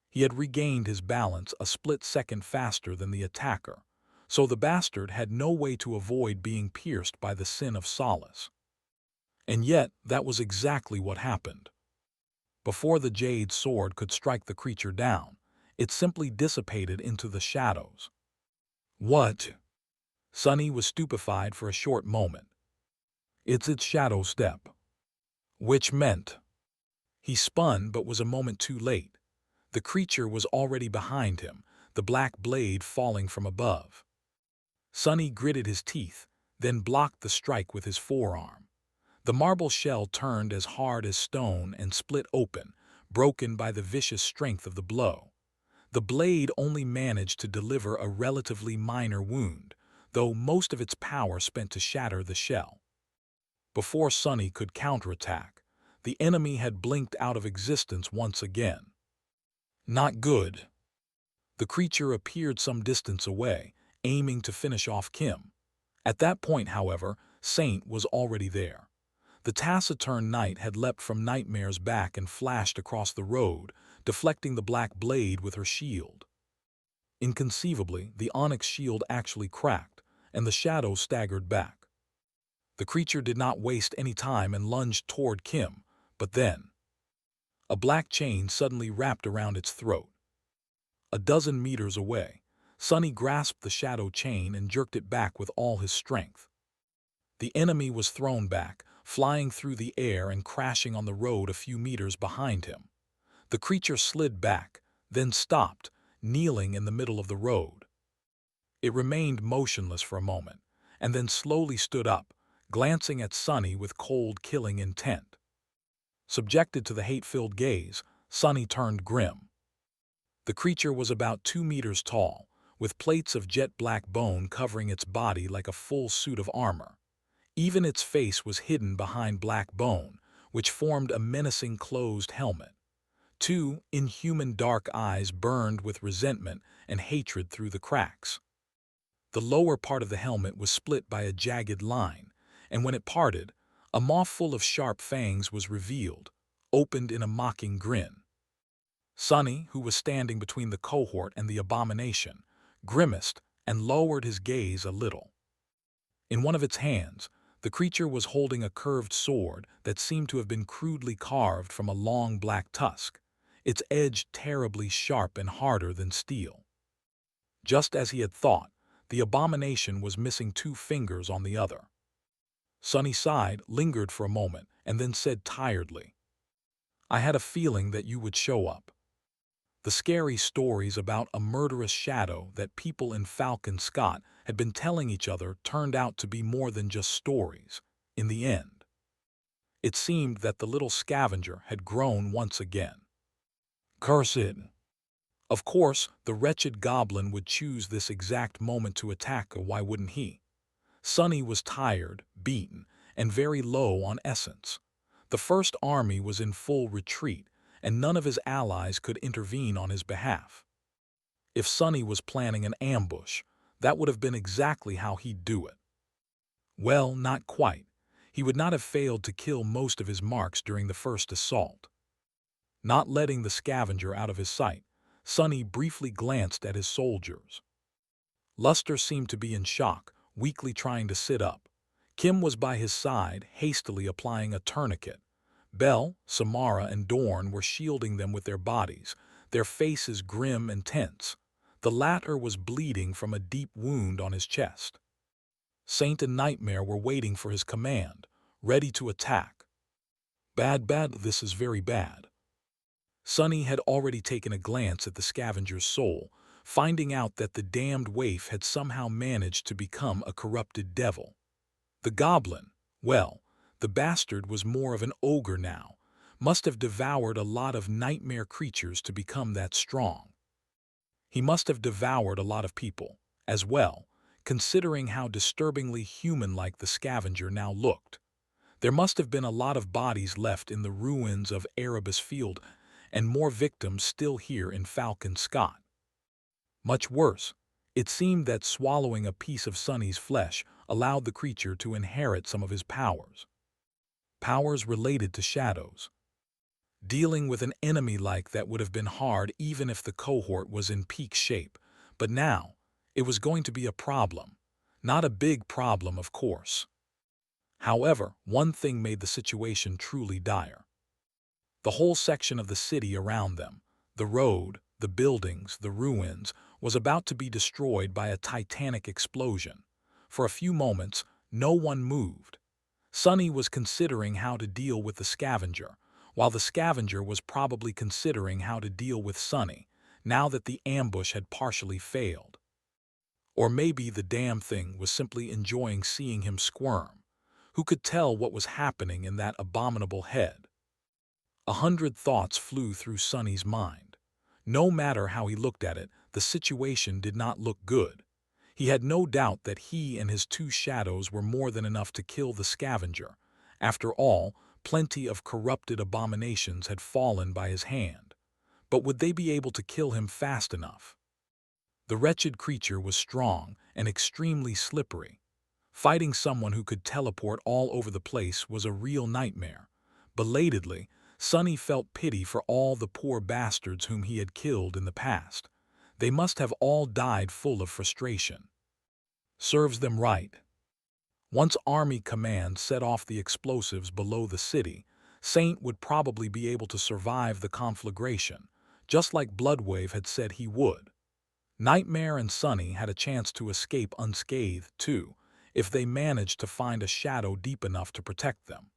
He had regained his balance a split second faster than the attacker, so the bastard had no way to avoid being pierced by the sin of solace. And yet, that was exactly what happened. Before the jade sword could strike the creature down, it simply dissipated into the shadows. What? Sonny was stupefied for a short moment. It's its shadow step. Which meant. He spun but was a moment too late. The creature was already behind him, the black blade falling from above. Sonny gritted his teeth, then blocked the strike with his forearm. The marble shell turned as hard as stone and split open, broken by the vicious strength of the blow. The blade only managed to deliver a relatively minor wound, though most of its power spent to shatter the shell. Before Sonny could counterattack, the enemy had blinked out of existence once again. Not good. The creature appeared some distance away, aiming to finish off Kim. At that point, however, Saint was already there. The taciturn knight had leapt from Nightmare's back and flashed across the road, deflecting the black blade with her shield. Inconceivably, the onyx shield actually cracked, and the shadow staggered back. The creature did not waste any time and lunged toward Kim, but then a black chain suddenly wrapped around its throat. A dozen meters away, Sonny grasped the shadow chain and jerked it back with all his strength. The enemy was thrown back, flying through the air and crashing on the road a few meters behind him. The creature slid back, then stopped, kneeling in the middle of the road. It remained motionless for a moment, and then slowly stood up, glancing at Sonny with cold, killing intent. Subjected to the hate-filled gaze, Sonny turned grim. The creature was about 2 meters tall, with plates of jet-black bone covering its body like a full suit of armor. Even its face was hidden behind black bone, which formed a menacing closed helmet. Two inhuman dark eyes burned with resentment and hatred through the cracks. The lower part of the helmet was split by a jagged line, and when it parted, a maw full of sharp fangs was revealed, opened in a mocking grin. Sonny, who was standing between the cohort and the abomination, grimaced and lowered his gaze a little. In one of its hands, the creature was holding a curved sword that seemed to have been crudely carved from a long black tusk, its edge terribly sharp and harder than steel. Just as he had thought, the abomination was missing two fingers on the other. Sonny sighed, lingered for a moment, and then said tiredly, "I had a feeling that you would show up." The scary stories about a murderous shadow that people in Falcon Scott had been telling each other turned out to be more than just stories, in the end. It seemed that the little scavenger had grown once again. Curse it! Of course, the wretched goblin would choose this exact moment to attack, or why wouldn't he? Sonny was tired, beaten, and very low on essence. The First Army was in full retreat, and none of his allies could intervene on his behalf. If Sonny was planning an ambush, that would have been exactly how he'd do it. Well, not quite. He would not have failed to kill most of his marks during the first assault. Not letting the scavenger out of his sight, Sonny briefly glanced at his soldiers. Luster seemed to be in shock, weakly trying to sit up. Kim was by his side, hastily applying a tourniquet. Belle, Samara, and Dorn were shielding them with their bodies, their faces grim and tense. The latter was bleeding from a deep wound on his chest. Saint and Nightmare were waiting for his command, ready to attack. Bad, this is very bad. Sonny had already taken a glance at the scavenger's soul, finding out that the damned waif had somehow managed to become a corrupted devil. The goblin, well, the bastard was more of an ogre now, must have devoured a lot of nightmare creatures to become that strong. He must have devoured a lot of people, as well, considering how disturbingly human-like the scavenger now looked. There must have been a lot of bodies left in the ruins of Erebus Field, and more victims still here in Falcon Scott. Much worse, it seemed that swallowing a piece of Sonny's flesh allowed the creature to inherit some of his powers. Powers related to shadows. Dealing with an enemy like that would have been hard even if the cohort was in peak shape, but now it was going to be a problem. Not a big problem, of course. However, one thing made the situation truly dire. The whole section of the city around them, the road, the buildings, the ruins, was about to be destroyed by a titanic explosion. For a few moments, no one moved. Sonny was considering how to deal with the scavenger, while the scavenger was probably considering how to deal with Sonny, now that the ambush had partially failed. Or maybe the damn thing was simply enjoying seeing him squirm. Who could tell what was happening in that abominable head? 100 thoughts flew through Sonny's mind. No matter how he looked at it, the situation did not look good. He had no doubt that he and his two shadows were more than enough to kill the scavenger. After all, plenty of corrupted abominations had fallen by his hand. But would they be able to kill him fast enough? The wretched creature was strong and extremely slippery. Fighting someone who could teleport all over the place was a real nightmare. Belatedly, Sonny felt pity for all the poor bastards whom he had killed in the past. They must have all died full of frustration. Serves them right. Once Army Command set off the explosives below the city, Saint would probably be able to survive the conflagration, just like Bloodwave had said he would. Nightmare and Sonny had a chance to escape unscathed, too, if they managed to find a shadow deep enough to protect them.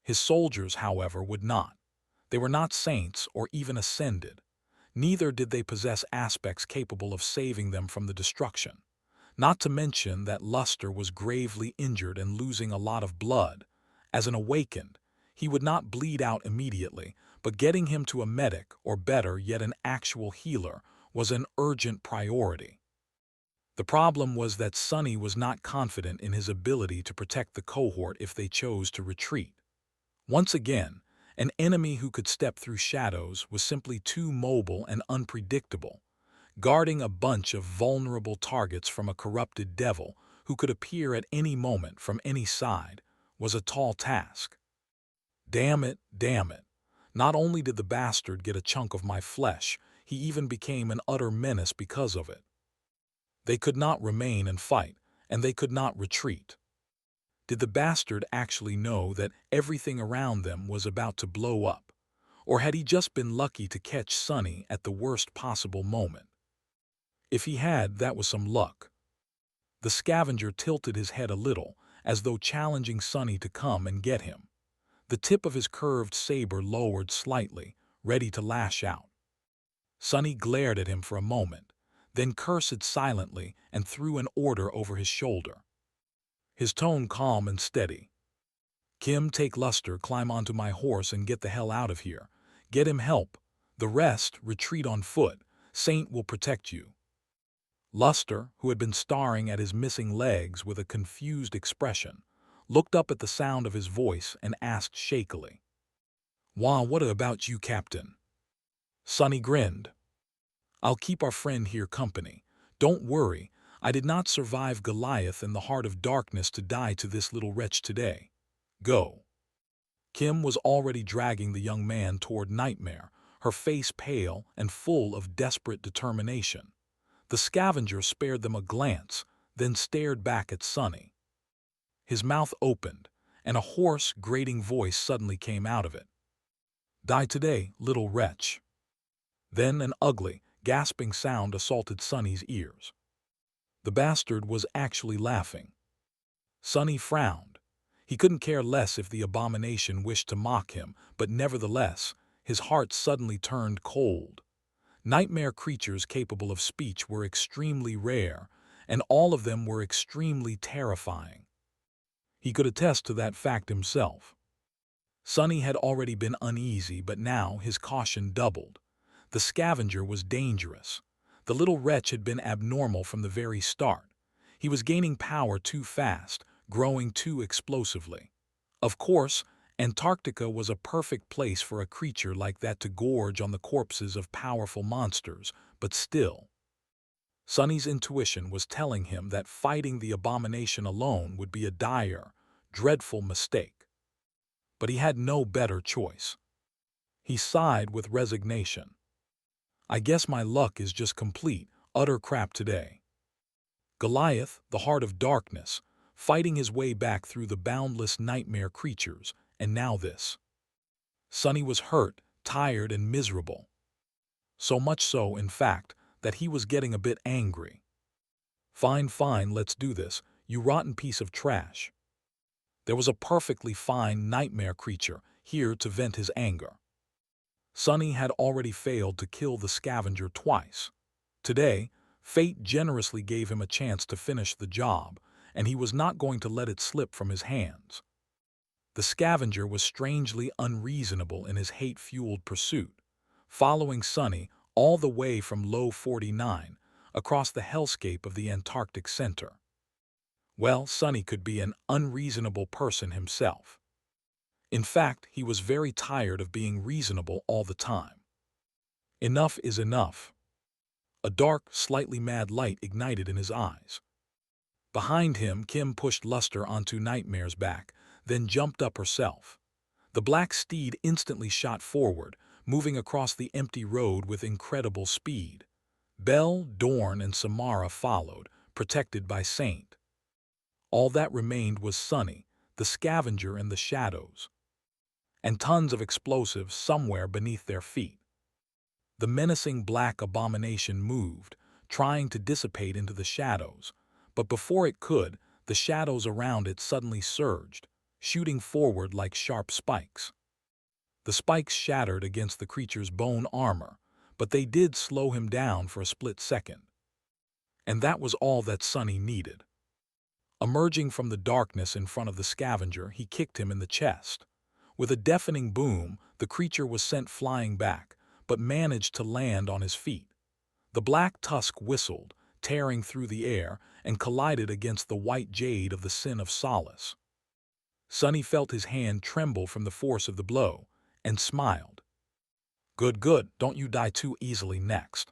His soldiers, however, would not. They were not saints or even ascended. Neither did they possess aspects capable of saving them from the destruction. Not to mention that Luster was gravely injured and losing a lot of blood. As an awakened, he would not bleed out immediately, but getting him to a medic, or better yet an actual healer, was an urgent priority. The problem was that Sonny was not confident in his ability to protect the cohort if they chose to retreat. Once again, An enemy who could step through shadows was simply too mobile and unpredictable. Guarding a bunch of vulnerable targets from a corrupted devil who could appear at any moment from any side was a tall task. Damn it, damn it. Not only did the bastard get a chunk of my flesh, he even became an utter menace because of it. They could not remain and fight, and they could not retreat. Did the bastard actually know that everything around them was about to blow up? Or had he just been lucky to catch Sonny at the worst possible moment? If he had, that was some luck. The scavenger tilted his head a little, as though challenging Sonny to come and get him. The tip of his curved saber lowered slightly, ready to lash out. Sonny glared at him for a moment, then cursed silently and threw an order over his shoulder. His tone calm and steady. "Kim, take Luster, climb onto my horse and get the hell out of here. Get him help. The rest, retreat on foot. Saint will protect you." Luster, who had been staring at his missing legs with a confused expression, looked up at the sound of his voice and asked shakily, "Why, what about you, Captain?" Sonny grinned. "I'll keep our friend here company. Don't worry, I did not survive Goliath and the heart of darkness to die to this little wretch today. Go." Kim was already dragging the young man toward Nightmare, her face pale and full of desperate determination. The scavenger spared them a glance, then stared back at Sonny. His mouth opened, and a hoarse, grating voice suddenly came out of it. "Die today, little wretch." Then an ugly, gasping sound assaulted Sonny's ears. The bastard was actually laughing. Sonny frowned. He couldn't care less if the abomination wished to mock him, but nevertheless, his heart suddenly turned cold. Nightmare creatures capable of speech were extremely rare, and all of them were extremely terrifying. He could attest to that fact himself. Sonny had already been uneasy, but now his caution doubled. The scavenger was dangerous. The little wretch had been abnormal from the very start. He was gaining power too fast, growing too explosively. Of course, Antarctica was a perfect place for a creature like that to gorge on the corpses of powerful monsters, but still. Sonny's intuition was telling him that fighting the abomination alone would be a dire, dreadful mistake. But he had no better choice. He sighed with resignation. "I guess my luck is just complete, utter crap today." Goliath, the heart of darkness, fighting his way back through the boundless nightmare creatures, and now this. Sonny was hurt, tired, and miserable. So much so, in fact, that he was getting a bit angry. "Fine, fine, let's do this, you rotten piece of trash." There was a perfectly fine nightmare creature here to vent his anger. Sonny had already failed to kill the scavenger twice. Today, fate generously gave him a chance to finish the job, and he was not going to let it slip from his hands. The scavenger was strangely unreasonable in his hate-fueled pursuit, following Sonny all the way from Low 49 across the hellscape of the Antarctic Center. Well, Sonny could be an unreasonable person himself. In fact, he was very tired of being reasonable all the time. Enough is enough. A dark, slightly mad light ignited in his eyes. Behind him, Kim pushed Luster onto Nightmare's back, then jumped up herself. The black steed instantly shot forward, moving across the empty road with incredible speed. Belle, Dorn, and Samara followed, protected by Saint. All that remained was Sonny, the scavenger, and the shadows. And tons of explosives somewhere beneath their feet. The menacing black abomination moved, trying to dissipate into the shadows, but before it could, the shadows around it suddenly surged, shooting forward like sharp spikes. The spikes shattered against the creature's bone armor, but they did slow him down for a split second. And that was all that Sonny needed. Emerging from the darkness in front of the scavenger, he kicked him in the chest. With a deafening boom, the creature was sent flying back, but managed to land on his feet. The black tusk whistled, tearing through the air, and collided against the white jade of the Sin of Solace. Sonny felt his hand tremble from the force of the blow, and smiled. "Good, good, don't you die too easily next."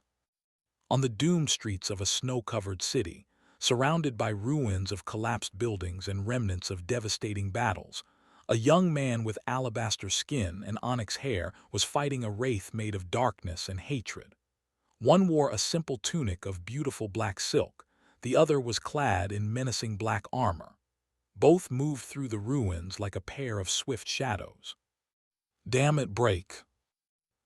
On the doomed streets of a snow-covered city, surrounded by ruins of collapsed buildings and remnants of devastating battles, a young man with alabaster skin and onyx hair was fighting a wraith made of darkness and hatred. One wore a simple tunic of beautiful black silk, the other was clad in menacing black armor. Both moved through the ruins like a pair of swift shadows. "Damn it, break!"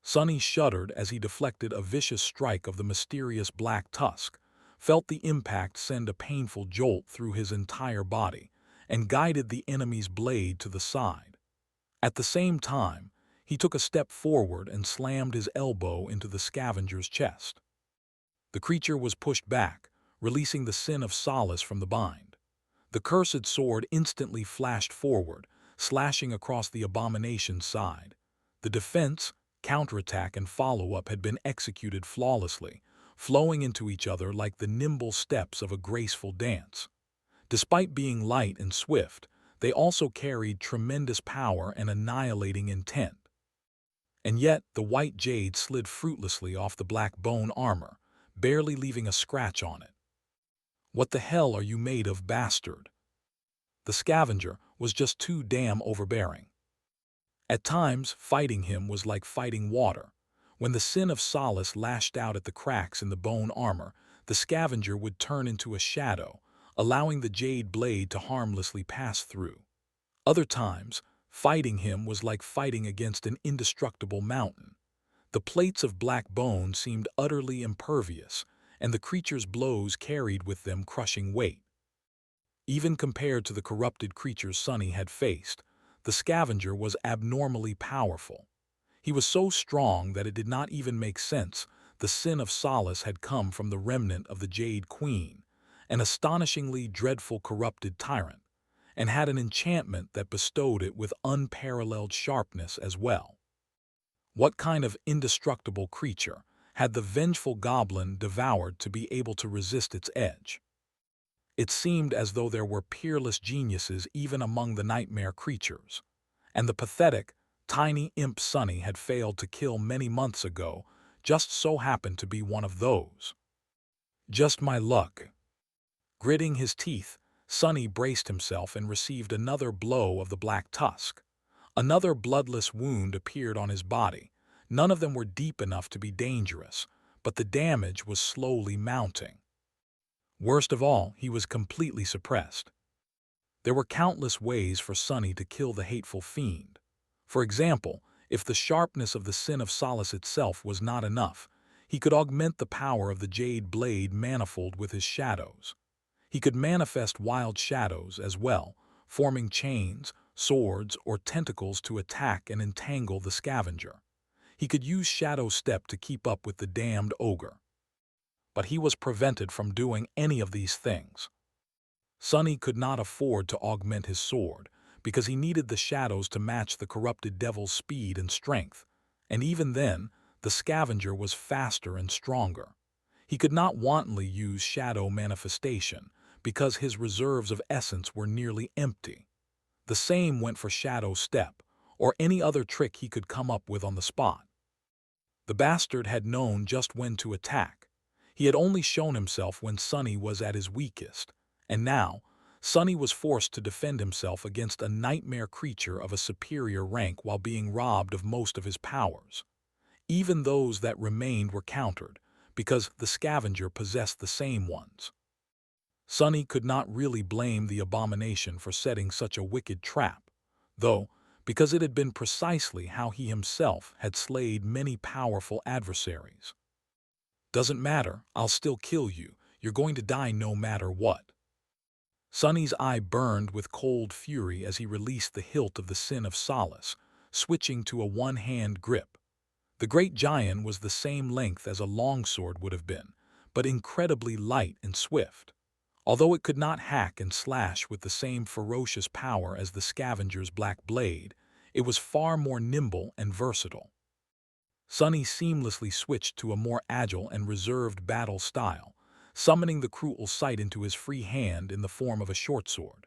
Sonny shuddered as he deflected a vicious strike of the mysterious black tusk, felt the impact send a painful jolt through his entire body, and guided the enemy's blade to the side. At the same time, he took a step forward and slammed his elbow into the scavenger's chest. The creature was pushed back, releasing the sin of solace from the bind. The cursed sword instantly flashed forward, slashing across the abomination's side. The defense, counterattack, and follow-up had been executed flawlessly, flowing into each other like the nimble steps of a graceful dance. Despite being light and swift, they also carried tremendous power and annihilating intent. And yet, the white jade slid fruitlessly off the black bone armor, barely leaving a scratch on it. "What the hell are you made of, bastard?" The scavenger was just too damn overbearing. At times, fighting him was like fighting water. When the sin of solace lashed out at the cracks in the bone armor, the scavenger would turn into a shadow, allowing the jade blade to harmlessly pass through. Other times, fighting him was like fighting against an indestructible mountain. The plates of black bone seemed utterly impervious, and the creature's blows carried with them crushing weight. Even compared to the corrupted creatures Sonny had faced, the scavenger was abnormally powerful. He was so strong that it did not even make sense. The sin of solace had come from the remnant of the Jade Queen, an astonishingly dreadful corrupted tyrant, and had an enchantment that bestowed it with unparalleled sharpness as well. What kind of indestructible creature had the vengeful goblin devoured to be able to resist its edge? It seemed as though there were peerless geniuses even among the nightmare creatures, and the pathetic, tiny imp Sonny had failed to kill many months ago just so happened to be one of those. Just my luck. Gritting his teeth, Sonny braced himself and received another blow of the black tusk. Another bloodless wound appeared on his body. None of them were deep enough to be dangerous, but the damage was slowly mounting. Worst of all, he was completely suppressed. There were countless ways for Sonny to kill the hateful fiend. For example, if the sharpness of the sin of solace itself was not enough, he could augment the power of the jade blade manifold with his shadows. He could manifest wild shadows as well, forming chains, swords, or tentacles to attack and entangle the scavenger. He could use Shadow Step to keep up with the damned ogre. But he was prevented from doing any of these things. Sonny could not afford to augment his sword, because he needed the shadows to match the corrupted devil's speed and strength, and even then, the scavenger was faster and stronger. He could not wantonly use shadow manifestation, because his reserves of essence were nearly empty. The same went for Shadow Step, or any other trick he could come up with on the spot. The bastard had known just when to attack. He had only shown himself when Sonny was at his weakest, and now, Sonny was forced to defend himself against a nightmare creature of a superior rank while being robbed of most of his powers. Even those that remained were countered, because the scavenger possessed the same ones. Sonny could not really blame the abomination for setting such a wicked trap, though, because it had been precisely how he himself had slayed many powerful adversaries. "Doesn't matter, I'll still kill you. You're going to die no matter what." Sonny's eye burned with cold fury as he released the hilt of the sin of solace, switching to a one-hand grip. The great giant was the same length as a longsword would have been, but incredibly light and swift. Although it could not hack and slash with the same ferocious power as the scavenger's black blade, it was far more nimble and versatile. Sonny seamlessly switched to a more agile and reserved battle style, summoning the cruel sight into his free hand in the form of a short sword.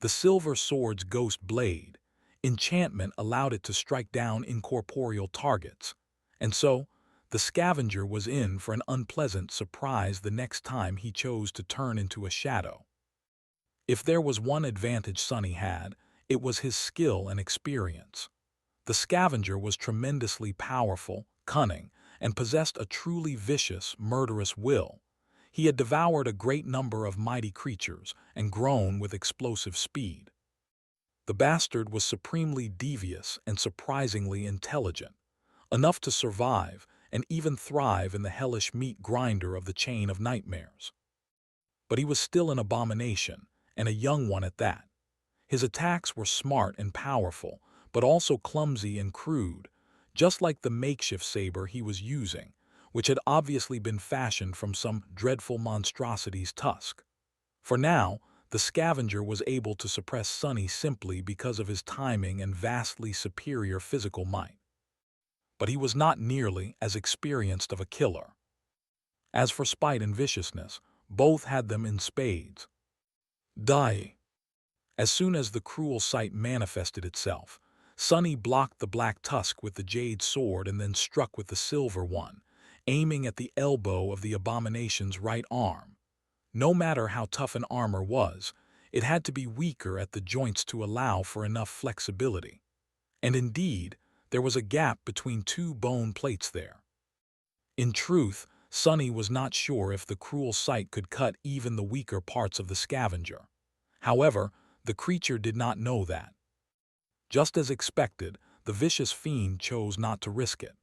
The silver sword's ghost blade, Enchantment allowed it to strike down incorporeal targets, and so the scavenger was in for an unpleasant surprise the next time he chose to turn into a shadow. If there was one advantage Sonny had, it was his skill and experience. The scavenger was tremendously powerful, cunning, and possessed a truly vicious, murderous will. He had devoured a great number of mighty creatures and grown with explosive speed. The bastard was supremely devious and surprisingly intelligent, enough to survive and even thrive in the hellish meat grinder of the chain of nightmares. But he was still an abomination, and a young one at that. His attacks were smart and powerful, but also clumsy and crude, just like the makeshift saber he was using, which had obviously been fashioned from some dreadful monstrosity's tusk. For now, the scavenger was able to suppress Sonny simply because of his timing and vastly superior physical might. But he was not nearly as experienced of a killer. As for spite and viciousness, both had them in spades. Die. As soon as the cruel sight manifested itself, Sonny blocked the black tusk with the jade sword and then struck with the silver one, aiming at the elbow of the abomination's right arm. No matter how tough an armor was, it had to be weaker at the joints to allow for enough flexibility. And indeed, there was a gap between two bone plates there. In truth, Sonny was not sure if the cruel sight could cut even the weaker parts of the scavenger. However, the creature did not know that. Just as expected, the vicious fiend chose not to risk it.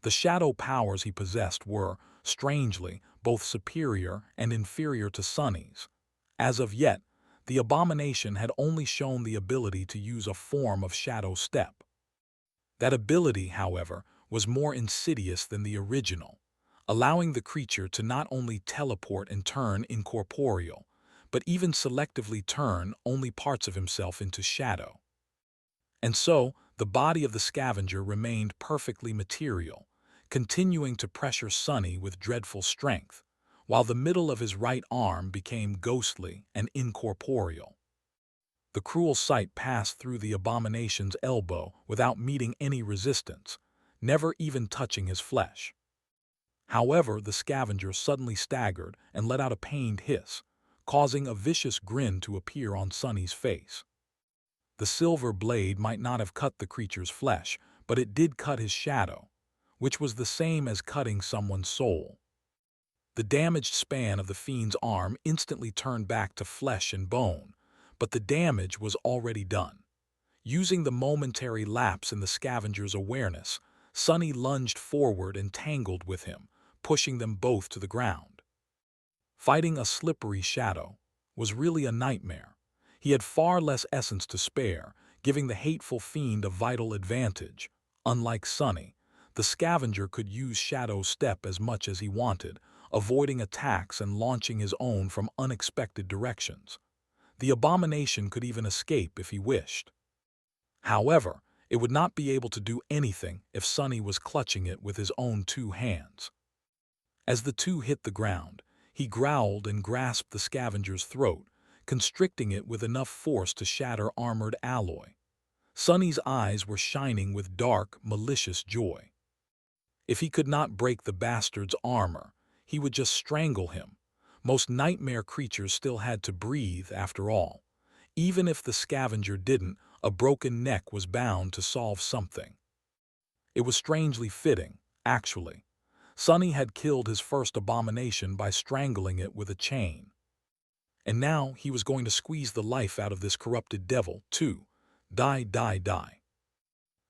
The shadow powers he possessed were, strangely, both superior and inferior to Sonny's. As of yet, the abomination had only shown the ability to use a form of shadow step. That ability, however, was more insidious than the original, allowing the creature to not only teleport and turn incorporeal, but even selectively turn only parts of himself into shadow. And so, the body of the scavenger remained perfectly material, continuing to pressure Sonny with dreadful strength, while the middle of his right arm became ghostly and incorporeal. The cruel sight passed through the abomination's elbow without meeting any resistance, never even touching his flesh. However, the scavenger suddenly staggered and let out a pained hiss, causing a vicious grin to appear on Sonny's face. The silver blade might not have cut the creature's flesh, but it did cut his shadow, which was the same as cutting someone's soul. The damaged span of the fiend's arm instantly turned back to flesh and bone, but the damage was already done. Using the momentary lapse in the scavenger's awareness, Sonny lunged forward and tangled with him, pushing them both to the ground. Fighting a slippery shadow was really a nightmare. He had far less essence to spare, giving the hateful fiend a vital advantage. Unlike Sonny, the scavenger could use shadow step as much as he wanted, avoiding attacks and launching his own from unexpected directions. The abomination could even escape if he wished. However, it would not be able to do anything if Sonny was clutching it with his own two hands. As the two hit the ground, he growled and grasped the scavenger's throat, constricting it with enough force to shatter armored alloy. Sonny's eyes were shining with dark, malicious joy. If he could not break the bastard's armor, he would just strangle him. Most nightmare creatures still had to breathe, after all. Even if the scavenger didn't, a broken neck was bound to solve something. It was strangely fitting, actually. Sonny had killed his first abomination by strangling it with a chain. And now he was going to squeeze the life out of this corrupted devil, too. Die, die, die.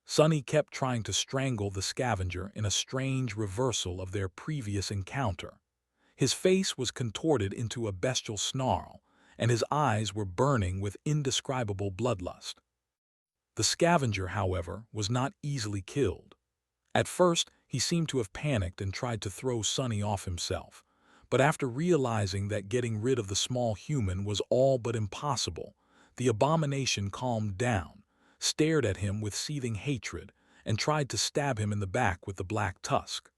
Sonny kept trying to strangle the scavenger in a strange reversal of their previous encounter. His face was contorted into a bestial snarl, and his eyes were burning with indescribable bloodlust. The scavenger, however, was not easily killed. At first, he seemed to have panicked and tried to throw Sonny off himself, but after realizing that getting rid of the small human was all but impossible, the abomination calmed down, stared at him with seething hatred, and tried to stab him in the back with the black tusk.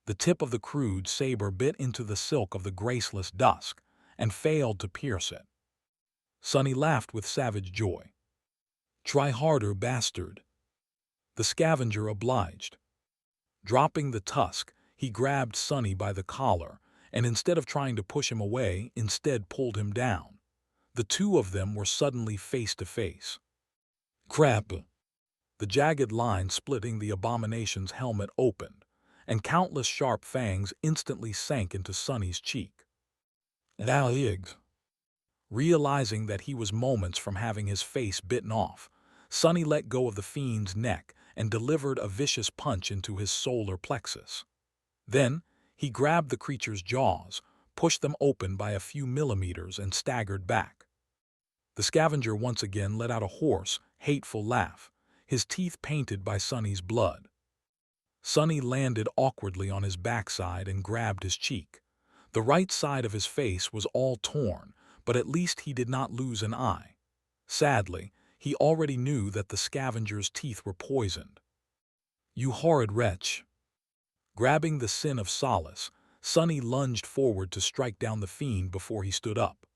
The tip of the crude saber bit into the silk of the graceless dusk and failed to pierce it. Sonny laughed with savage joy. "Try harder, bastard." The scavenger obliged. Dropping the tusk, he grabbed Sonny by the collar, and instead of trying to push him away, instead pulled him down. The two of them were suddenly face to face. Crap! The jagged line splitting the abomination's helmet opened, and countless sharp fangs instantly sank into Sonny's cheek. Eggs. Realizing that he was moments from having his face bitten off, Sonny let go of the fiend's neck and delivered a vicious punch into his solar plexus. Then, he grabbed the creature's jaws, pushed them open by a few millimeters, and staggered back. The scavenger once again let out a hoarse, hateful laugh, his teeth painted by Sonny's blood. Sonny landed awkwardly on his backside and grabbed his cheek. The right side of his face was all torn, but at least he did not lose an eye. Sadly, he already knew that the scavenger's teeth were poisoned. "You horrid wretch!" Grabbing the sin of solace, Sonny lunged forward to strike down the fiend before he stood up.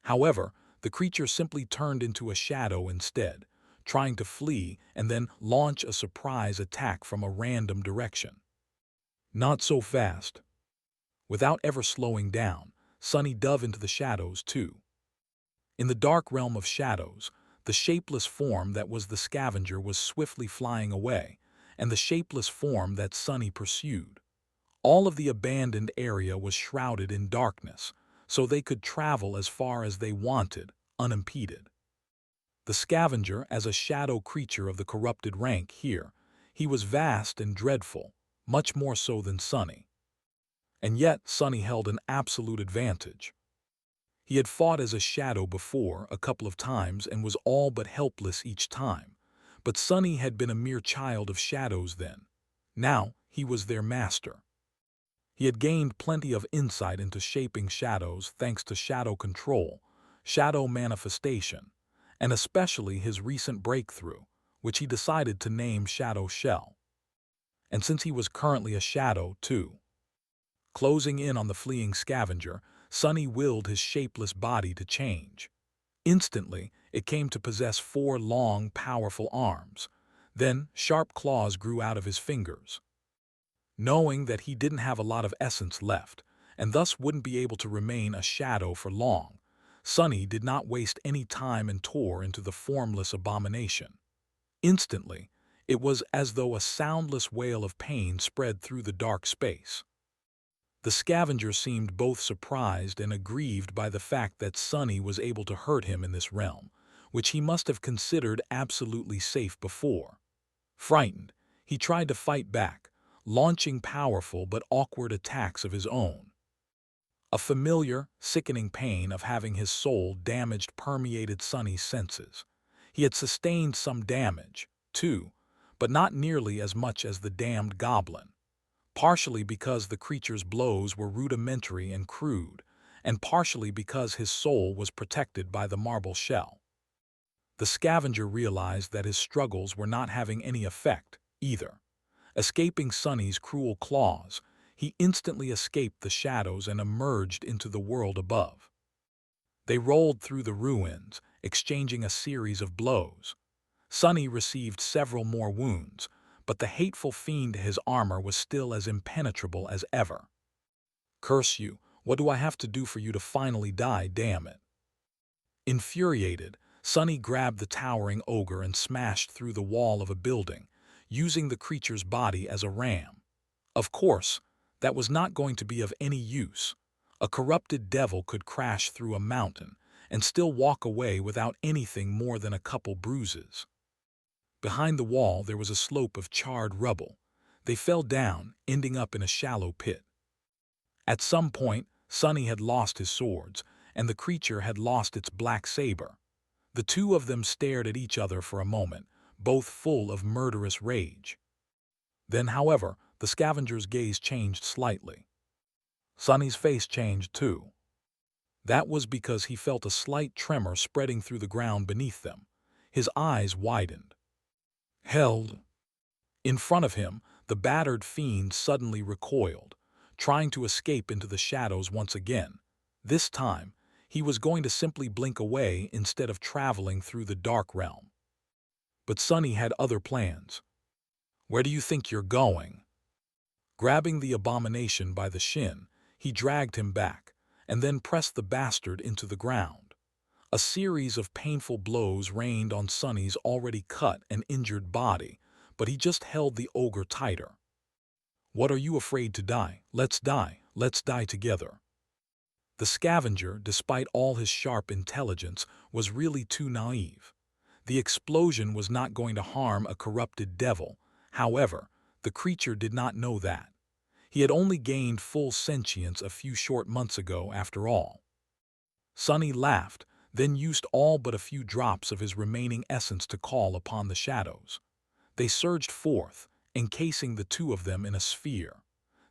However, the creature simply turned into a shadow instead, trying to flee and then launch a surprise attack from a random direction. Not so fast. Without ever slowing down, Sonny dove into the shadows too. In the dark realm of shadows, the shapeless form that was the scavenger was swiftly flying away, and the shapeless form that Sonny pursued. All of the abandoned area was shrouded in darkness, so they could travel as far as they wanted, unimpeded. The scavenger, as a shadow creature of the corrupted rank here, he was vast and dreadful, much more so than Sonny. And yet Sonny held an absolute advantage. He had fought as a shadow before a couple of times and was all but helpless each time, but Sonny had been a mere child of shadows then. Now he was their master. He had gained plenty of insight into shaping shadows thanks to shadow control, shadow manifestation, and especially his recent breakthrough, which he decided to name Shadow Shell. And since he was currently a shadow, too. Closing in on the fleeing scavenger, Sonny willed his shapeless body to change. Instantly, it came to possess 4 long, powerful arms. Then, sharp claws grew out of his fingers. Knowing that he didn't have a lot of essence left, and thus wouldn't be able to remain a shadow for long, Sonny did not waste any time and tore into the formless abomination. Instantly, it was as though a soundless wail of pain spread through the dark space. The scavenger seemed both surprised and aggrieved by the fact that Sonny was able to hurt him in this realm, which he must have considered absolutely safe before. Frightened, he tried to fight back, launching powerful but awkward attacks of his own. A familiar, sickening pain of having his soul damaged permeated Sonny's senses. He had sustained some damage, too, but not nearly as much as the damned goblin. Partially because the creature's blows were rudimentary and crude, and partially because his soul was protected by the marble shell. The scavenger realized that his struggles were not having any effect, either. Escaping Sonny's cruel claws, he instantly escaped the shadows and emerged into the world above. They rolled through the ruins, exchanging a series of blows. Sonny received several more wounds, but the hateful fiend in his armor was still as impenetrable as ever. "Curse you, what do I have to do for you to finally die, damn it?" Infuriated, Sonny grabbed the towering ogre and smashed through the wall of a building, using the creature's body as a ram. Of course, that was not going to be of any use. A corrupted devil could crash through a mountain and still walk away without anything more than a couple bruises. Behind the wall there was a slope of charred rubble. They fell down, ending up in a shallow pit. At some point, Sonny had lost his swords, and the creature had lost its black saber. The two of them stared at each other for a moment, both full of murderous rage. Then, however, the scavenger's gaze changed slightly. Sonny's face changed too. That was because he felt a slight tremor spreading through the ground beneath them. His eyes widened. Held. In front of him, the battered fiend suddenly recoiled, trying to escape into the shadows once again. This time, he was going to simply blink away instead of traveling through the dark realm. But Sunny had other plans. "Where do you think you're going?" Grabbing the abomination by the shin, he dragged him back, and then pressed the bastard into the ground. A series of painful blows rained on Sunny's already cut and injured body, but he just held the ogre tighter. "What are you afraid to die? Let's die together." The scavenger, despite all his sharp intelligence, was really too naive. The explosion was not going to harm a corrupted devil. However, the creature did not know that. He had only gained full sentience a few short months ago, after all. Sunny laughed, then used all but a few drops of his remaining essence to call upon the shadows. They surged forth, encasing the two of them in a sphere.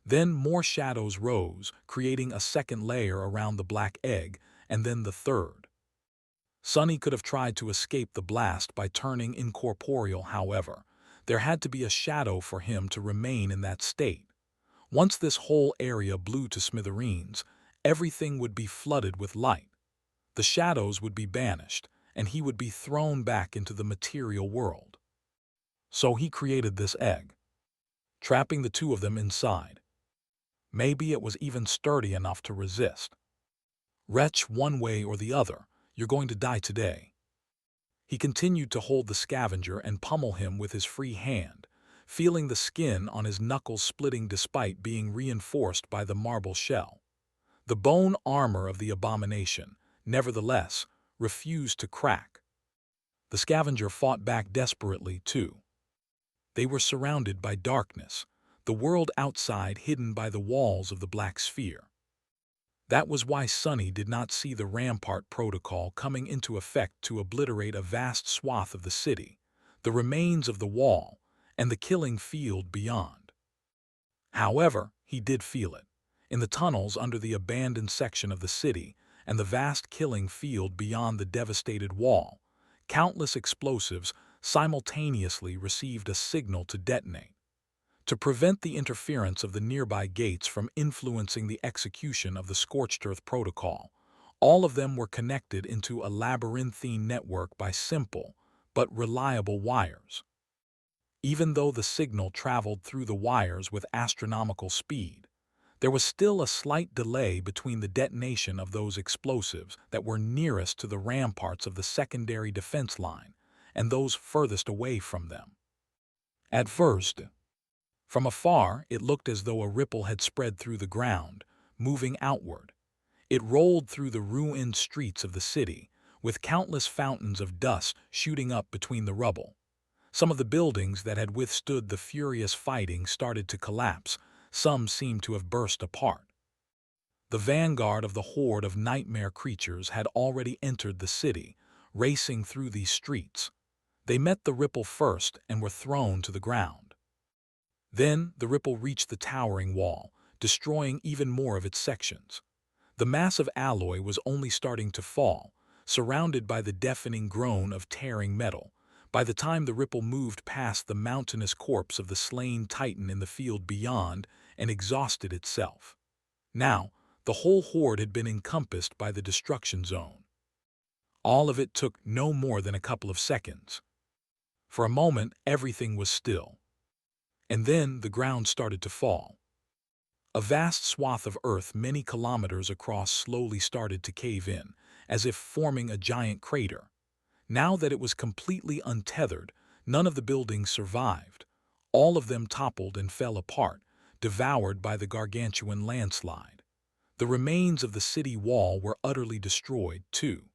Then more shadows rose, creating a second layer around the black egg, and then the third. Sunny could have tried to escape the blast by turning incorporeal. However, there had to be a shadow for him to remain in that state. Once this whole area blew to smithereens, everything would be flooded with light. The shadows would be banished, and he would be thrown back into the material world. So he created this egg, trapping the two of them inside. Maybe it was even sturdy enough to resist. "Wretch, one way or the other, you're going to die today." He continued to hold the scavenger and pummel him with his free hand, feeling the skin on his knuckles splitting despite being reinforced by the marble shell. The bone armor of the abomination, nevertheless, refused to crack. The scavenger fought back desperately, too. They were surrounded by darkness, the world outside hidden by the walls of the black sphere. That was why Sunny did not see the Rampart Protocol coming into effect to obliterate a vast swath of the city, the remains of the wall, and the killing field beyond. However, he did feel it, in the tunnels under the abandoned section of the city and the vast killing field beyond the devastated wall. Countless explosives simultaneously received a signal to detonate. To prevent the interference of the nearby gates from influencing the execution of the Scorched Earth Protocol, all of them were connected into a labyrinthine network by simple but reliable wires. Even though the signal traveled through the wires with astronomical speed, there was still a slight delay between the detonation of those explosives that were nearest to the ramparts of the secondary defense line and those furthest away from them. At first, from afar, it looked as though a ripple had spread through the ground, moving outward. It rolled through the ruined streets of the city, with countless fountains of dust shooting up between the rubble. Some of the buildings that had withstood the furious fighting started to collapse. Some seemed to have burst apart. The vanguard of the horde of nightmare creatures had already entered the city, racing through these streets. They met the ripple first and were thrown to the ground. Then the ripple reached the towering wall, destroying even more of its sections. The massive alloy was only starting to fall, surrounded by the deafening groan of tearing metal, by the time the ripple moved past the mountainous corpse of the slain titan in the field beyond and exhausted itself. Now, the whole horde had been encompassed by the destruction zone. All of it took no more than a couple of seconds. For a moment, everything was still. And then the ground started to fall. A vast swath of earth many kilometers across slowly started to cave in, as if forming a giant crater. Now that it was completely untethered, none of the buildings survived. All of them toppled and fell apart, devoured by the gargantuan landslide. The remains of the city wall were utterly destroyed, too.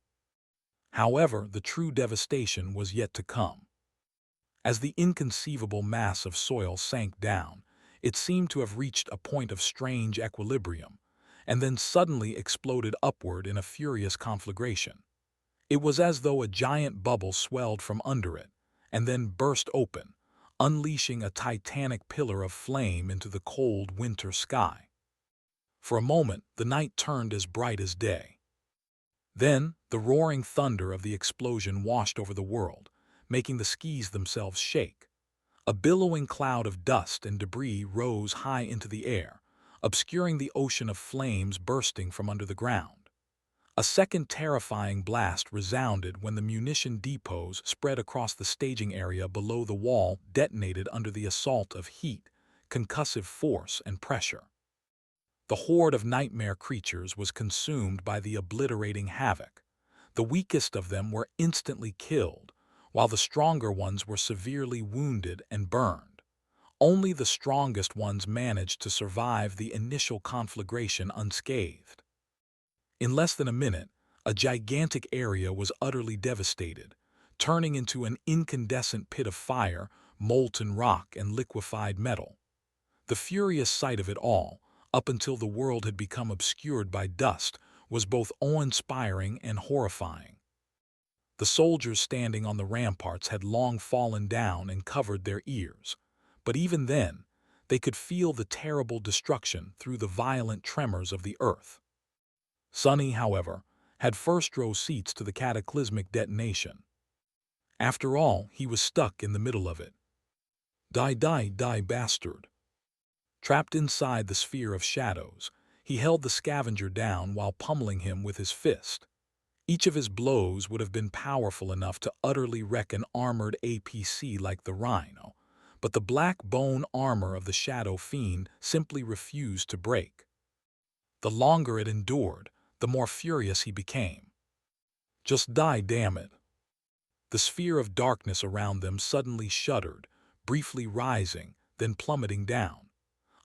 However, the true devastation was yet to come. As the inconceivable mass of soil sank down, it seemed to have reached a point of strange equilibrium, and then suddenly exploded upward in a furious conflagration. It was as though a giant bubble swelled from under it, and then burst open, unleashing a titanic pillar of flame into the cold winter sky. For a moment, the night turned as bright as day. Then, the roaring thunder of the explosion washed over the world, making the skies themselves shake. A billowing cloud of dust and debris rose high into the air, obscuring the ocean of flames bursting from under the ground. A second terrifying blast resounded when the munition depots spread across the staging area below the wall detonated under the assault of heat, concussive force, and pressure. The horde of nightmare creatures was consumed by the obliterating havoc. The weakest of them were instantly killed, while the stronger ones were severely wounded and burned. Only the strongest ones managed to survive the initial conflagration unscathed. In less than a minute, a gigantic area was utterly devastated, turning into an incandescent pit of fire, molten rock, and liquefied metal. The furious sight of it all, up until the world had become obscured by dust, was both awe-inspiring and horrifying. The soldiers standing on the ramparts had long fallen down and covered their ears, but even then, they could feel the terrible destruction through the violent tremors of the earth. Sonny, however, had first-row seats to the cataclysmic detonation. After all, he was stuck in the middle of it. Die, die, die, bastard. Trapped inside the sphere of shadows, he held the scavenger down while pummeling him with his fist. Each of his blows would have been powerful enough to utterly wreck an armored APC like the Rhino, but the black bone armor of the Shadow Fiend simply refused to break. The longer it endured, the more furious he became. Just die, damn it. The sphere of darkness around them suddenly shuddered, briefly rising, then plummeting down.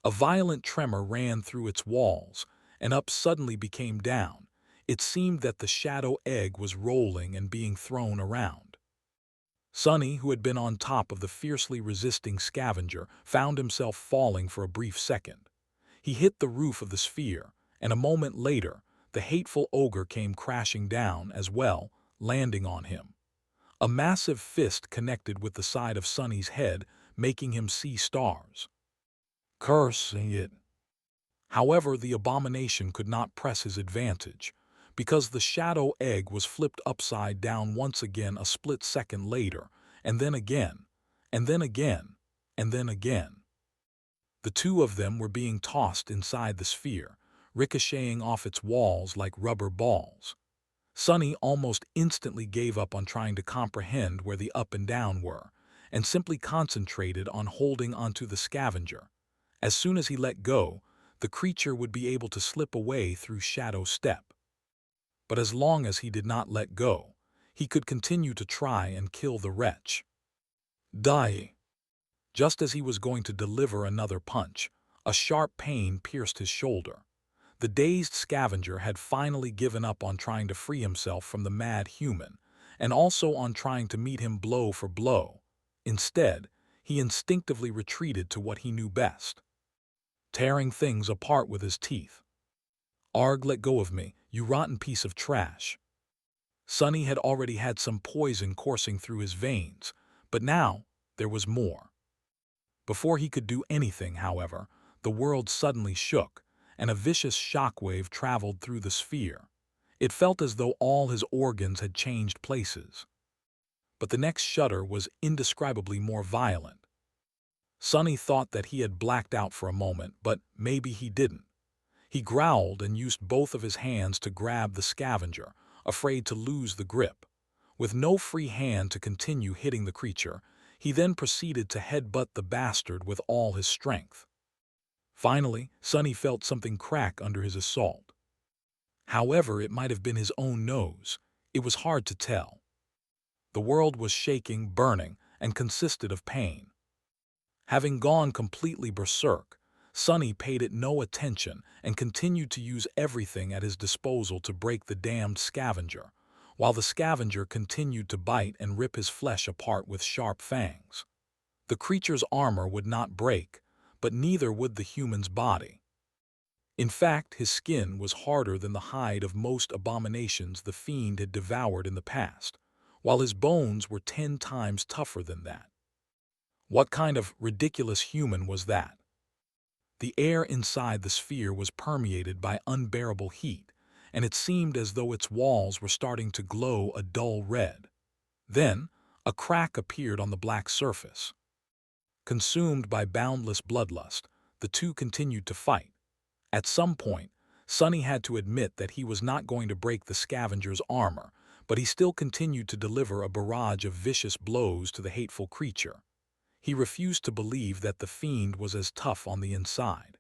A violent tremor ran through its walls, and up suddenly became down. It seemed that the shadow egg was rolling and being thrown around. Sonny, who had been on top of the fiercely resisting scavenger, found himself falling for a brief second. He hit the roof of the sphere, and a moment later, the hateful ogre came crashing down as well, landing on him. A massive fist connected with the side of Sonny's head, making him see stars. Cursing it. However, the abomination could not press his advantage, because the shadow egg was flipped upside down once again a split second later, and then again, and then again, and then again. The two of them were being tossed inside the sphere, ricocheting off its walls like rubber balls. Sonny almost instantly gave up on trying to comprehend where the up and down were, and simply concentrated on holding onto the scavenger. As soon as he let go, the creature would be able to slip away through Shadow Step. But as long as he did not let go, he could continue to try and kill the wretch. Die! Just as he was going to deliver another punch, a sharp pain pierced his shoulder. The dazed scavenger had finally given up on trying to free himself from the mad human, and also on trying to meet him blow for blow. Instead, he instinctively retreated to what he knew best, tearing things apart with his teeth. Arg, let go of me, you rotten piece of trash. Sonny had already had some poison coursing through his veins, but now there was more. Before he could do anything, however, the world suddenly shook, and a vicious shockwave traveled through the sphere. It felt as though all his organs had changed places. But the next shudder was indescribably more violent. Sonny thought that he had blacked out for a moment, but maybe he didn't. He growled and used both of his hands to grab the scavenger, afraid to lose the grip. With no free hand to continue hitting the creature, he then proceeded to headbutt the bastard with all his strength. Finally, Sonny felt something crack under his assault. However, it might have been his own nose. It was hard to tell. The world was shaking, burning, and consisted of pain. Having gone completely berserk, Sonny paid it no attention and continued to use everything at his disposal to break the damned scavenger, while the scavenger continued to bite and rip his flesh apart with sharp fangs. The creature's armor would not break, but neither would the human's body. In fact, his skin was harder than the hide of most abominations the fiend had devoured in the past, while his bones were 10 times tougher than that. What kind of ridiculous human was that? The air inside the sphere was permeated by unbearable heat, and it seemed as though its walls were starting to glow a dull red. Then, a crack appeared on the black surface. Consumed by boundless bloodlust, the two continued to fight. At some point, Sonny had to admit that he was not going to break the scavenger's armor, but he still continued to deliver a barrage of vicious blows to the hateful creature. He refused to believe that the fiend was as tough on the inside.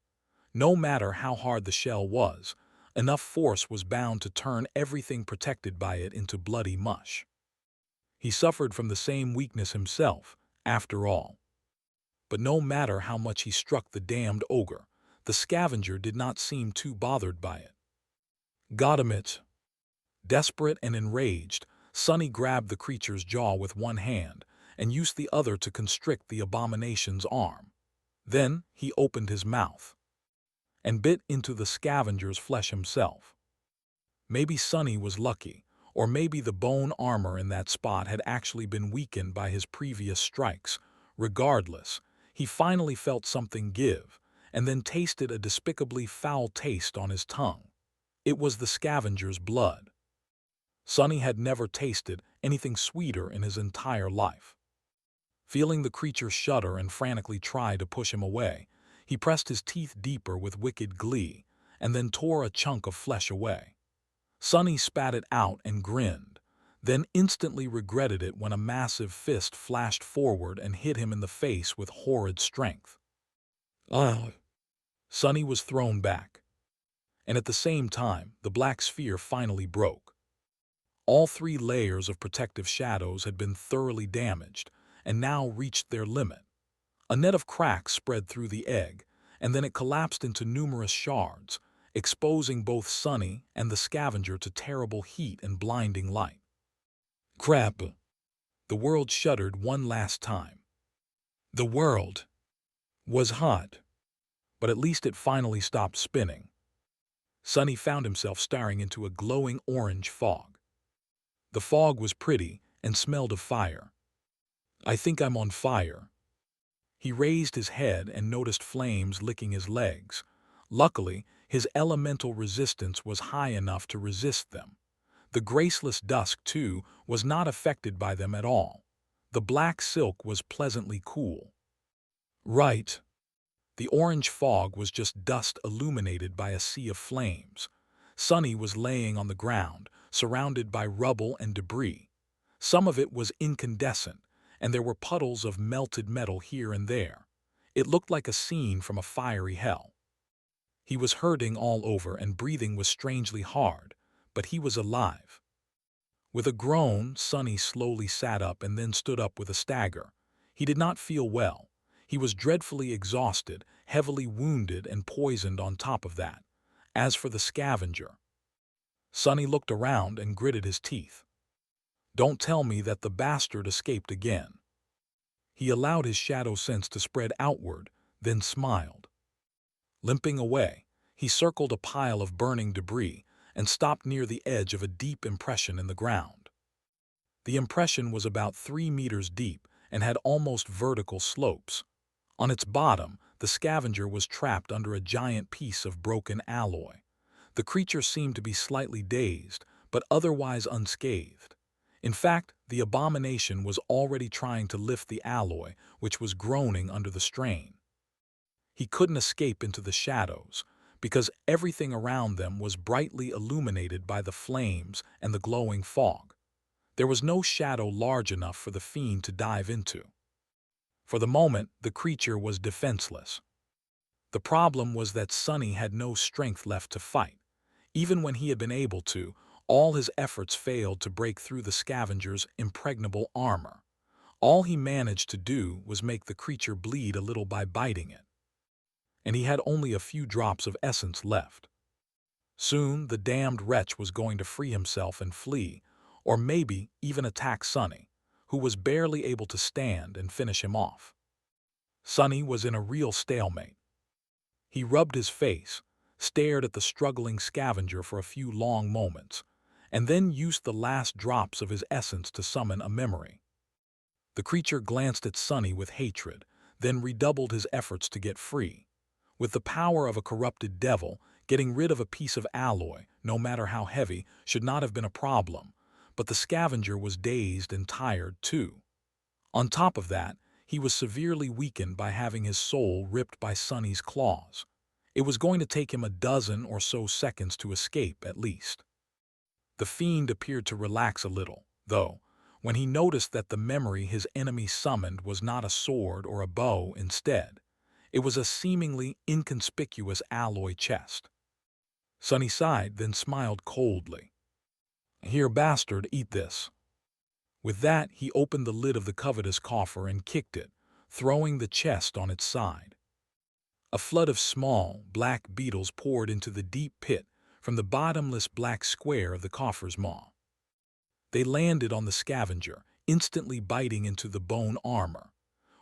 No matter how hard the shell was, enough force was bound to turn everything protected by it into bloody mush. He suffered from the same weakness himself, after all. But no matter how much he struck the damned ogre, the scavenger did not seem too bothered by it. Got him it. Desperate and enraged, Sonny grabbed the creature's jaw with one hand and used the other to constrict the abomination's arm. Then he opened his mouth and bit into the scavenger's flesh himself. Maybe Sonny was lucky, or maybe the bone armor in that spot had actually been weakened by his previous strikes. Regardless, he finally felt something give, and then tasted a despicably foul taste on his tongue. It was the scavenger's blood. Sonny had never tasted anything sweeter in his entire life. Feeling the creature shudder and frantically try to push him away, he pressed his teeth deeper with wicked glee, and then tore a chunk of flesh away. Sonny spat it out and grinned, then instantly regretted it when a massive fist flashed forward and hit him in the face with horrid strength. Ah! Sonny was thrown back, and at the same time, the black sphere finally broke. All 3 layers of protective shadows had been thoroughly damaged and now reached their limit. A net of cracks spread through the egg, and then it collapsed into numerous shards, exposing both Sonny and the scavenger to terrible heat and blinding light. Crap! The world shuddered one last time. The world was hot, but at least it finally stopped spinning. Sonny found himself staring into a glowing orange fog. The fog was pretty and smelled of fire. I think I'm on fire. He raised his head and noticed flames licking his legs. Luckily, his elemental resistance was high enough to resist them. The graceless dusk, too, was not affected by them at all. The black silk was pleasantly cool. Right. The orange fog was just dust illuminated by a sea of flames. Sonny was laying on the ground, surrounded by rubble and debris. Some of it was incandescent, and there were puddles of melted metal here and there. It looked like a scene from a fiery hell. He was hurting all over and breathing was strangely hard, but he was alive. With a groan, Sonny slowly sat up and then stood up with a stagger. He did not feel well. He was dreadfully exhausted, heavily wounded, and poisoned on top of that. As for the scavenger, Sonny looked around and gritted his teeth. Don't tell me that the bastard escaped again. He allowed his shadow sense to spread outward, then smiled. Limping away, he circled a pile of burning debris and stopped near the edge of a deep impression in the ground. The impression was about 3 meters deep and had almost vertical slopes. On its bottom, the scavenger was trapped under a giant piece of broken alloy. The creature seemed to be slightly dazed, but otherwise unscathed. In fact, the abomination was already trying to lift the alloy, which was groaning under the strain. He couldn't escape into the shadows, because everything around them was brightly illuminated by the flames and the glowing fog. There was no shadow large enough for the fiend to dive into. For the moment, the creature was defenseless. The problem was that Sonny had no strength left to fight. Even when he had been able to, all his efforts failed to break through the scavenger's impregnable armor. All he managed to do was make the creature bleed a little by biting it. And he had only a few drops of essence left. Soon the damned wretch was going to free himself and flee, or maybe even attack Sonny, who was barely able to stand, and finish him off. Sonny was in a real stalemate. He rubbed his face, stared at the struggling scavenger for a few long moments, and then used the last drops of his essence to summon a memory. The creature glanced at Sonny with hatred, then redoubled his efforts to get free. With the power of a corrupted devil, getting rid of a piece of alloy, no matter how heavy, should not have been a problem, but the scavenger was dazed and tired too. On top of that, he was severely weakened by having his soul ripped by Sonny's claws. It was going to take him a dozen or so seconds to escape, at least. The fiend appeared to relax a little, though, when he noticed that the memory his enemy summoned was not a sword or a bow instead. It was a seemingly inconspicuous alloy chest. Sonny sighed, then smiled coldly. "Here, bastard, eat this." With that, he opened the lid of the covetous coffer and kicked it, throwing the chest on its side. A flood of small, black beetles poured into the deep pit from the bottomless black square of the coffer's maw. They landed on the scavenger, instantly biting into the bone armor.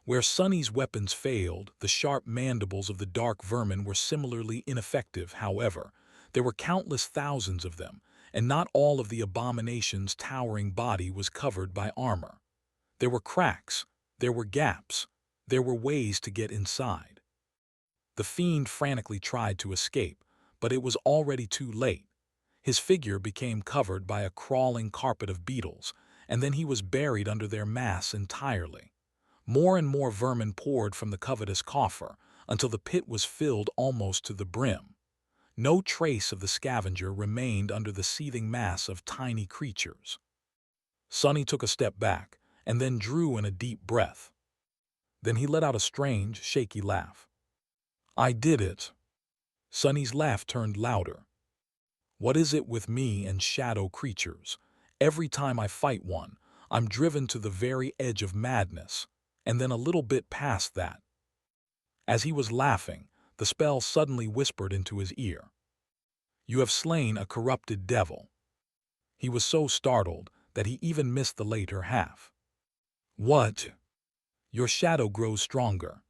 Where Sonny's weapons failed, the sharp mandibles of the dark vermin were similarly ineffective. However, there were countless thousands of them, and not all of the abomination's towering body was covered by armor. There were cracks, there were gaps, there were ways to get inside. The fiend frantically tried to escape, but it was already too late. His figure became covered by a crawling carpet of beetles, and then he was buried under their mass entirely. More and more vermin poured from the covetous coffer until the pit was filled almost to the brim. No trace of the scavenger remained under the seething mass of tiny creatures. Sonny took a step back and then drew in a deep breath. Then he let out a strange, shaky laugh. "I did it." Sonny's laugh turned louder. "What is it with me and shadow creatures? Every time I fight one, I'm driven to the very edge of madness, and then a little bit past that." As he was laughing, the spell suddenly whispered into his ear. "You have slain a corrupted devil." He was so startled that he even missed the later half. "What?" "Your shadow grows stronger."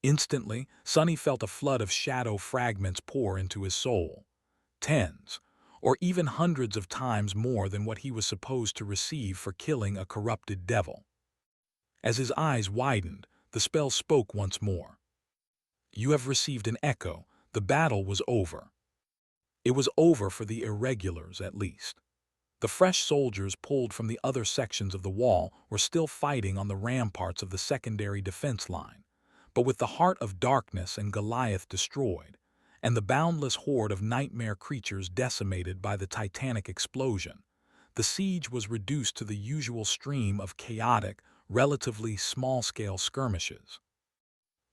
Instantly, Sonny felt a flood of shadow fragments pour into his soul. Tens, or even hundreds of times more than what he was supposed to receive for killing a corrupted devil. As his eyes widened, the spell spoke once more. "You have received an echo. The battle was over." It was over for the irregulars, at least. The fresh soldiers pulled from the other sections of the wall were still fighting on the ramparts of the secondary defense line. But with the heart of darkness and Goliath destroyed, and the boundless horde of nightmare creatures decimated by the titanic explosion, the siege was reduced to the usual stream of chaotic, relatively small-scale skirmishes.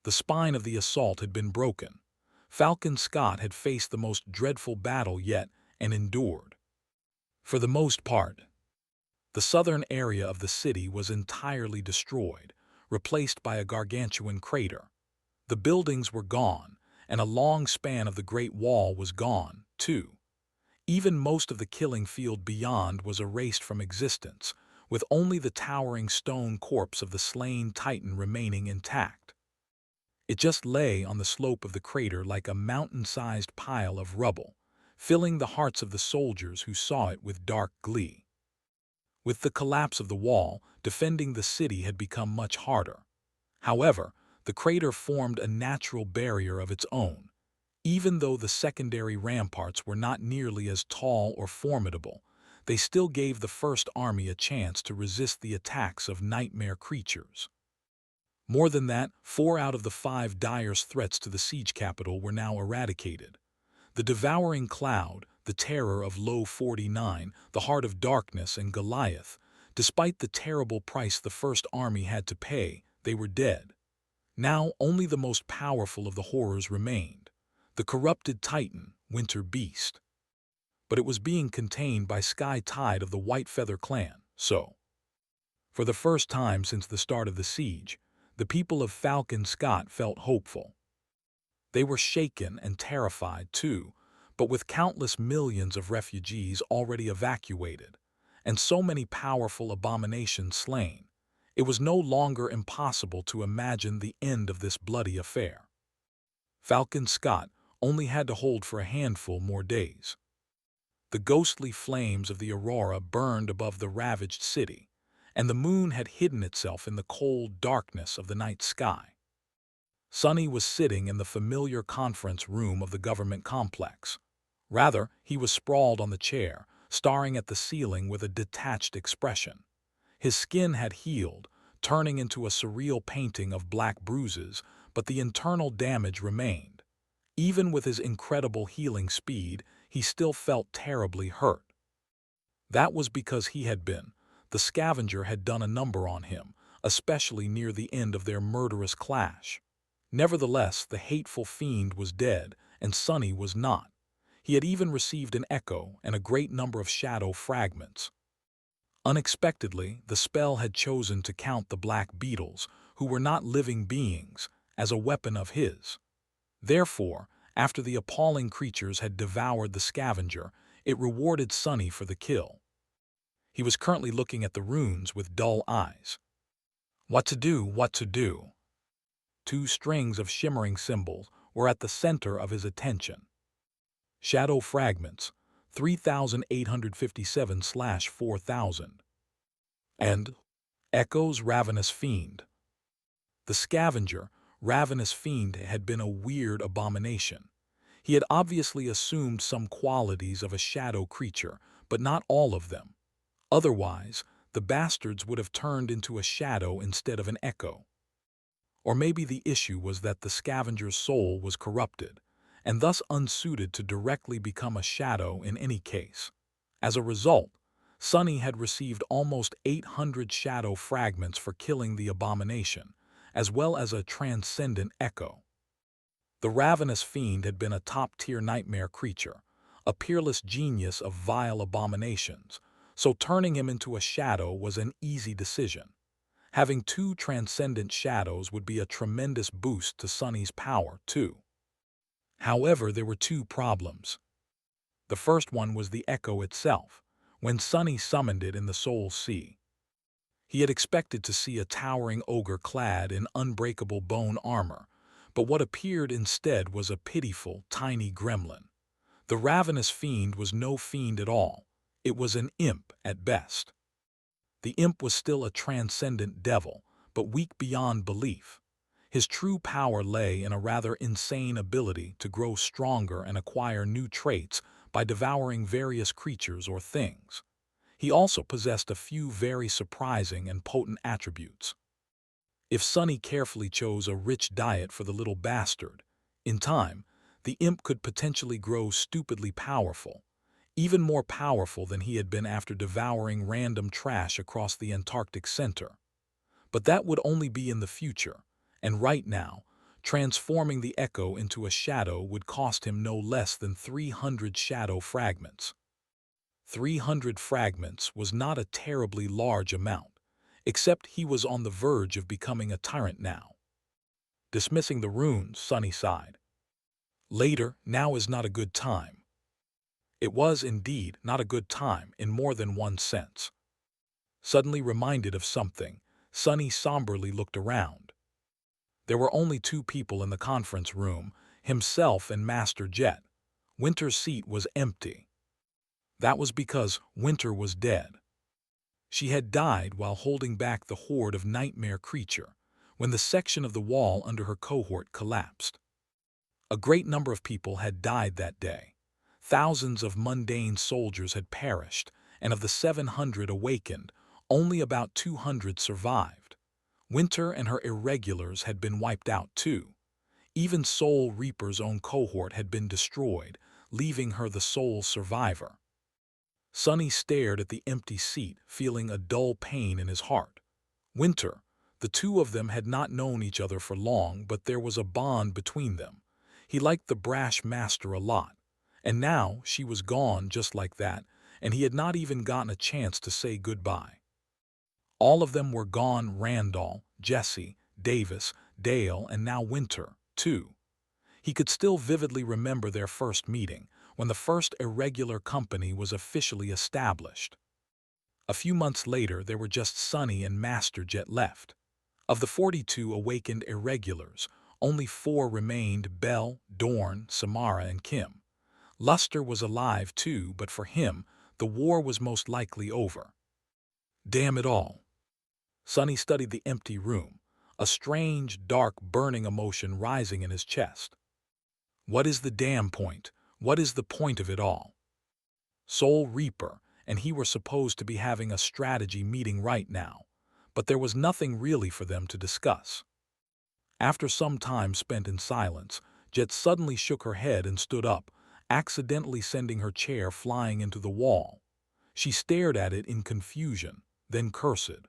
The spine of the assault had been broken. Falcon Scott had faced the most dreadful battle yet and endured. For the most part, the southern area of the city was entirely destroyed, replaced by a gargantuan crater. The buildings were gone, and a long span of the Great Wall was gone, too. Even most of the killing field beyond was erased from existence, with only the towering stone corpse of the slain Titan remaining intact. It just lay on the slope of the crater like a mountain-sized pile of rubble, filling the hearts of the soldiers who saw it with dark glee. With the collapse of the wall, defending the city had become much harder. However, the crater formed a natural barrier of its own. Even though the secondary ramparts were not nearly as tall or formidable, they still gave the First Army a chance to resist the attacks of nightmare creatures. More than that, 4 out of the 5 direst threats to the siege capital were now eradicated. The devouring cloud, the terror of Low 49, the heart of darkness, and Goliath, despite the terrible price the First Army had to pay, they were dead. Now only the most powerful of the horrors remained, the corrupted Titan, Winter Beast. But it was being contained by Sky Tide of the White Feather clan, so. For the first time since the start of the siege, the people of Falcon Scott felt hopeful. They were shaken and terrified too, but with countless millions of refugees already evacuated, and so many powerful abominations slain, it was no longer impossible to imagine the end of this bloody affair. Falcon Scott only had to hold for a handful more days. The ghostly flames of the aurora burned above the ravaged city, and the moon had hidden itself in the cold darkness of the night sky. Sonny was sitting in the familiar conference room of the government complex. Rather, he was sprawled on the chair, staring at the ceiling with a detached expression. His skin had healed, turning into a surreal painting of black bruises, but the internal damage remained. Even with his incredible healing speed, he still felt terribly hurt. That was because the scavenger had done a number on him, especially near the end of their murderous clash. Nevertheless, the hateful fiend was dead, and Sonny was not. He had even received an echo and a great number of shadow fragments. Unexpectedly, the spell had chosen to count the black beetles, who were not living beings, as a weapon of his. Therefore, after the appalling creatures had devoured the scavenger, it rewarded Sonny for the kill. He was currently looking at the runes with dull eyes. What to do, what to do? Two strings of shimmering symbols were at the center of his attention. Shadow fragments, 3857/4000. And Echo's ravenous fiend. The scavenger, ravenous fiend, had been a weird abomination. He had obviously assumed some qualities of a shadow creature, but not all of them. Otherwise, the bastards would have turned into a shadow instead of an echo. Or maybe the issue was that the scavenger's soul was corrupted, and thus unsuited to directly become a shadow in any case. As a result, Sonny had received almost 800 shadow fragments for killing the abomination, as well as a transcendent echo. The ravenous fiend had been a top-tier nightmare creature, a peerless genius of vile abominations, so turning him into a shadow was an easy decision. Having two transcendent shadows would be a tremendous boost to Sonny's power, too. However, there were two problems. The first one was the echo itself, when Sonny summoned it in the Soul Sea. He had expected to see a towering ogre clad in unbreakable bone armor, but what appeared instead was a pitiful, tiny gremlin. The ravenous fiend was no fiend at all. It was an imp at best. The imp was still a transcendent devil, but weak beyond belief. His true power lay in a rather insane ability to grow stronger and acquire new traits by devouring various creatures or things. He also possessed a few very surprising and potent attributes. If Sonny carefully chose a rich diet for the little bastard, in time, the imp could potentially grow stupidly powerful, even more powerful than he had been after devouring random trash across the Antarctic center. But that would only be in the future, and right now, transforming the echo into a shadow would cost him no less than 300 shadow fragments. 300 fragments was not a terribly large amount, except he was on the verge of becoming a tyrant now. Dismissing the runes, Sonny sighed. Later, now is not a good time. It was, indeed, not a good time in more than one sense. Suddenly reminded of something, Sonny somberly looked around. There were only two people in the conference room, himself and Master Jet. Winter's seat was empty. That was because Winter was dead. She had died while holding back the horde of nightmare creature, when the section of the wall under her cohort collapsed. A great number of people had died that day. Thousands of mundane soldiers had perished, and of the 700 awakened, only about 200 survived. Winter and her irregulars had been wiped out too. Even Soul Reaper's own cohort had been destroyed, leaving her the sole survivor. Sonny stared at the empty seat, feeling a dull pain in his heart. Winter, the two of them had not known each other for long, but there was a bond between them. He liked the brash master a lot. And now she was gone just like that, and he had not even gotten a chance to say goodbye. All of them were gone: Randall, Jesse, Davis, Dale, and now Winter, too. He could still vividly remember their first meeting, when the first irregular company was officially established. A few months later, there were just Sonny and Master Jet left. Of the 42 awakened irregulars, only 4 remained: Belle, Dorn, Samara, and Kim. Luster was alive too, but for him, the war was most likely over. Damn it all. Sonny studied the empty room, a strange, dark, burning emotion rising in his chest. What is the damn point? What is the point of it all? Soul Reaper and he were supposed to be having a strategy meeting right now, but there was nothing really for them to discuss. After some time spent in silence, Jet suddenly shook her head and stood up, accidentally sending her chair flying into the wall. She stared at it in confusion, then cursed.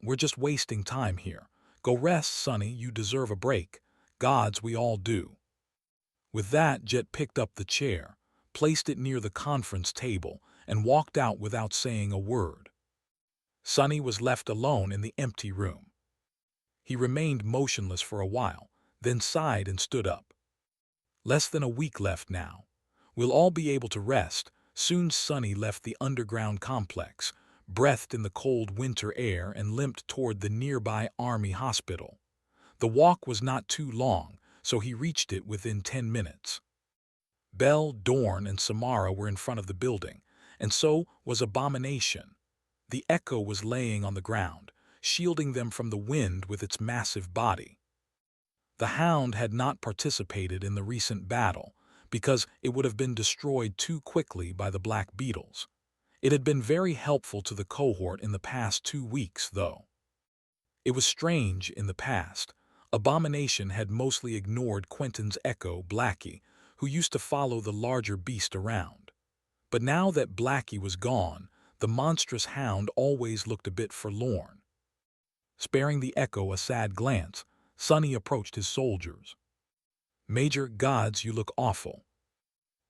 "We're just wasting time here. Go rest, Sonny, you deserve a break. Gods, we all do." With that, Jet picked up the chair, placed it near the conference table, and walked out without saying a word. Sonny was left alone in the empty room. He remained motionless for a while, then sighed and stood up. Less than a week left now. We'll all be able to rest. Soon Sonny left the underground complex, breathed in the cold winter air, and limped toward the nearby army hospital. The walk was not too long, so he reached it within 10 minutes. Belle, Dorn, and Samara were in front of the building, and so was Abomination. The Echo was laying on the ground, shielding them from the wind with its massive body. The Hound had not participated in the recent battle, because it would have been destroyed too quickly by the Black Beetles. It had been very helpful to the cohort in the past 2 weeks, though. It was strange in the past. Abomination had mostly ignored Quentin's Echo, Blackie, who used to follow the larger beast around. But now that Blackie was gone, the monstrous Hound always looked a bit forlorn. Sparing the Echo a sad glance, Sonny approached his soldiers. "Major, gods, you look awful."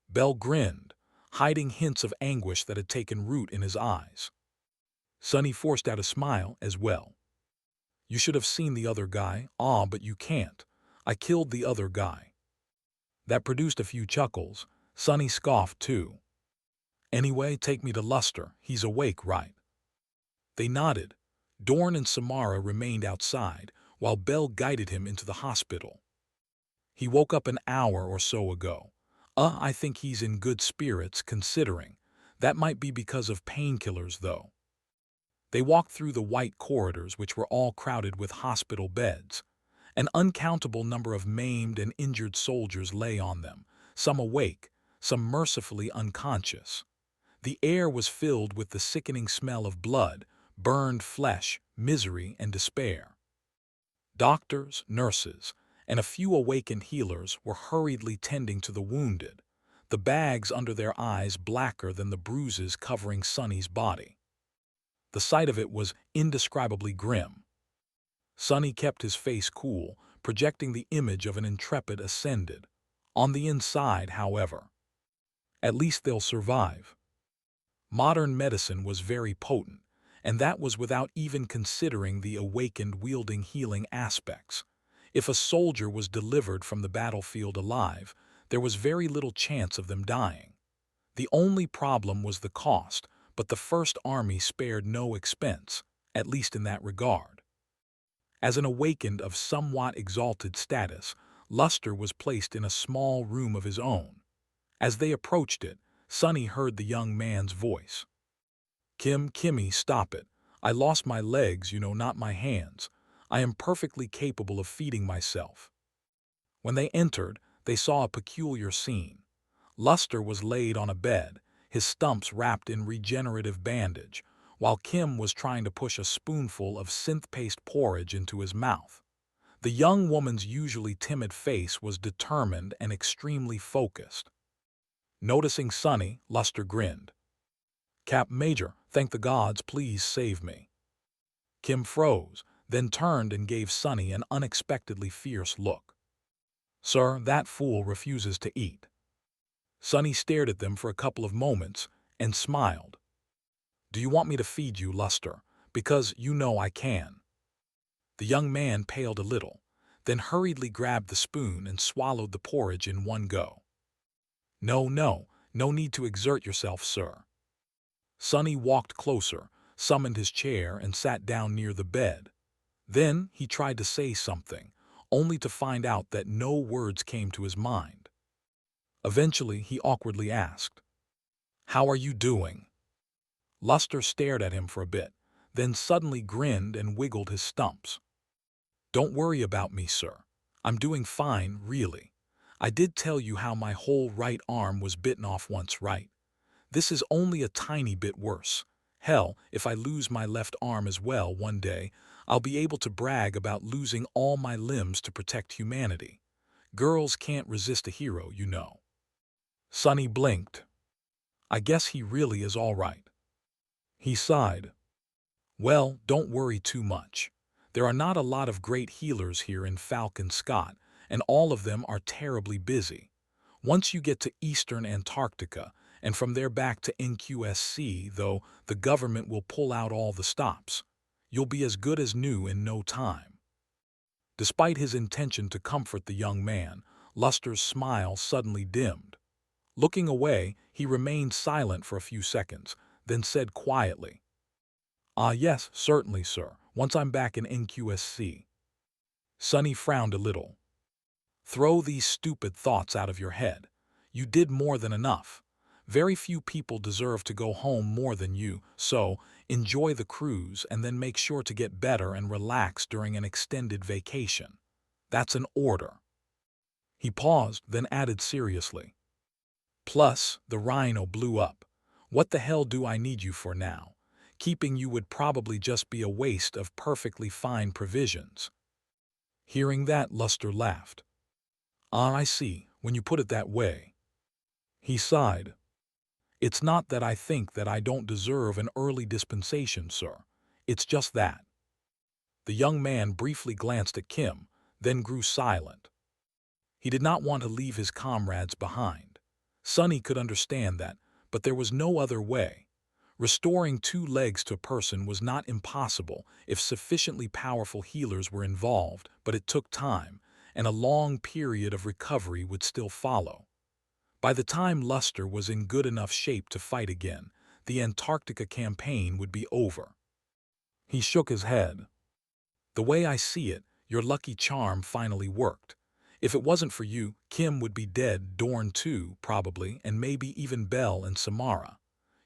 Bell grinned, hiding hints of anguish that had taken root in his eyes. Sonny forced out a smile as well. "You should have seen the other guy. Ah, but you can't. I killed the other guy." That produced a few chuckles. Sonny scoffed too. "Anyway, take me to Luster. He's awake, right?" They nodded. Dorn and Samara remained outside, while Bell guided him into the hospital. "He woke up an hour or so ago. I think he's in good spirits, considering. That might be because of painkillers, though." They walked through the white corridors, which were all crowded with hospital beds. An uncountable number of maimed and injured soldiers lay on them, some awake, some mercifully unconscious. The air was filled with the sickening smell of blood, burned flesh, misery, and despair. Doctors, nurses, and a few awakened healers were hurriedly tending to the wounded, the bags under their eyes blacker than the bruises covering Sonny's body. The sight of it was indescribably grim. Sonny kept his face cool, projecting the image of an intrepid ascended. On the inside, however, "At least they'll survive." Modern medicine was very potent, and that was without even considering the awakened wielding healing aspects. If a soldier was delivered from the battlefield alive, there was very little chance of them dying. The only problem was the cost, but the First Army spared no expense, at least in that regard. As an awakened of somewhat exalted status, Luster was placed in a small room of his own. As they approached it, Sonny heard the young man's voice. Kimmy, stop it. I lost my legs, not my hands. I am perfectly capable of feeding myself." When they entered, they saw a peculiar scene. Luster was laid on a bed, his stumps wrapped in regenerative bandage, while Kim was trying to push a spoonful of synth-paste porridge into his mouth. The young woman's usually timid face was determined and extremely focused. Noticing Sonny, Luster grinned. Major, thank the gods, please save me." Kim froze, then turned and gave Sonny an unexpectedly fierce look. "Sir, that fool refuses to eat." Sonny stared at them for a couple of moments and smiled. "Do you want me to feed you, Luster? Because I can." The young man paled a little, then hurriedly grabbed the spoon and swallowed the porridge in one go. No need to exert yourself, sir." Sonny walked closer, summoned his chair, and sat down near the bed. Then he tried to say something, only to find out that no words came to his mind. Eventually, he awkwardly asked, "How are you doing?" Luster stared at him for a bit, then suddenly grinned and wiggled his stumps. "Don't worry about me, sir. I'm doing fine, really. I did tell you how my whole right arm was bitten off once, right? This is only a tiny bit worse. Hell, if I lose my left arm as well one day, I'll be able to brag about losing all my limbs to protect humanity. Girls can't resist a hero, you know. Sonny blinked. I guess he really is all right. He sighed. Well, don't worry too much. There are not a lot of great healers here in Falcon Scott, and all of them are terribly busy. Once you get to eastern Antarctica, and from there back to NQSC, though, the government will pull out all the stops. You'll be as good as new in no time. Despite his intention to comfort the young man, Luster's smile suddenly dimmed. Looking away, he remained silent for a few seconds, then said quietly, "Ah, yes, certainly, sir, once I'm back in NQSC." Sonny frowned a little. Throw these stupid thoughts out of your head. You did more than enough. Very few people deserve to go home more than you, so enjoy the cruise and then make sure to get better and relax during an extended vacation. That's an order. He paused, then added seriously. Plus, the rhino blew up. What the hell do I need you for now? Keeping you would probably just be a waste of perfectly fine provisions. Hearing that, Luster laughed. Ah, I see, when you put it that way. He sighed. It's not that I think that I don't deserve an early dispensation, sir. It's just that. The young man briefly glanced at Kim, then grew silent. He did not want to leave his comrades behind. Sonny could understand that, but there was no other way. Restoring 2 legs to a person was not impossible if sufficiently powerful healers were involved, but it took time, and a long period of recovery would still follow. By the time Luster was in good enough shape to fight again, the Antarctica campaign would be over. He shook his head. The way I see it, your lucky charm finally worked. If it wasn't for you, Kim would be dead, Dorn too, probably, and maybe even Bell and Samara.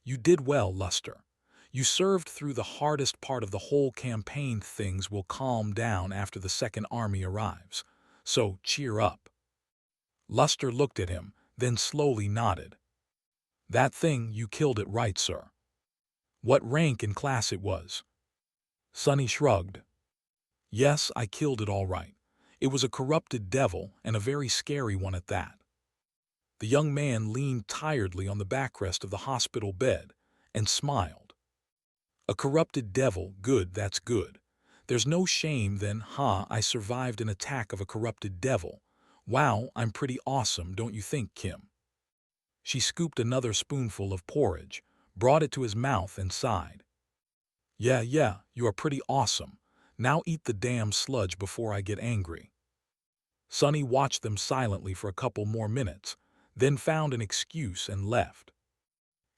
You did well, Luster. You served through the hardest part of the whole campaign. Things will calm down after the Second Army arrives. So cheer up. Luster looked at him, then slowly nodded. That thing, you killed it right, sir. What rank and class it was? Sonny shrugged. Yes, I killed it all right. It was a corrupted devil, and a very scary one at that. The young man leaned tiredly on the backrest of the hospital bed and smiled. A corrupted devil, good, that's good. There's no shame then, I survived an attack of a corrupted devil. Wow, I'm pretty awesome, don't you think, Kim? She scooped another spoonful of porridge, brought it to his mouth and sighed. Yeah, you are pretty awesome. Now eat the damn sludge before I get angry. Sonny watched them silently for a couple more minutes, then found an excuse and left.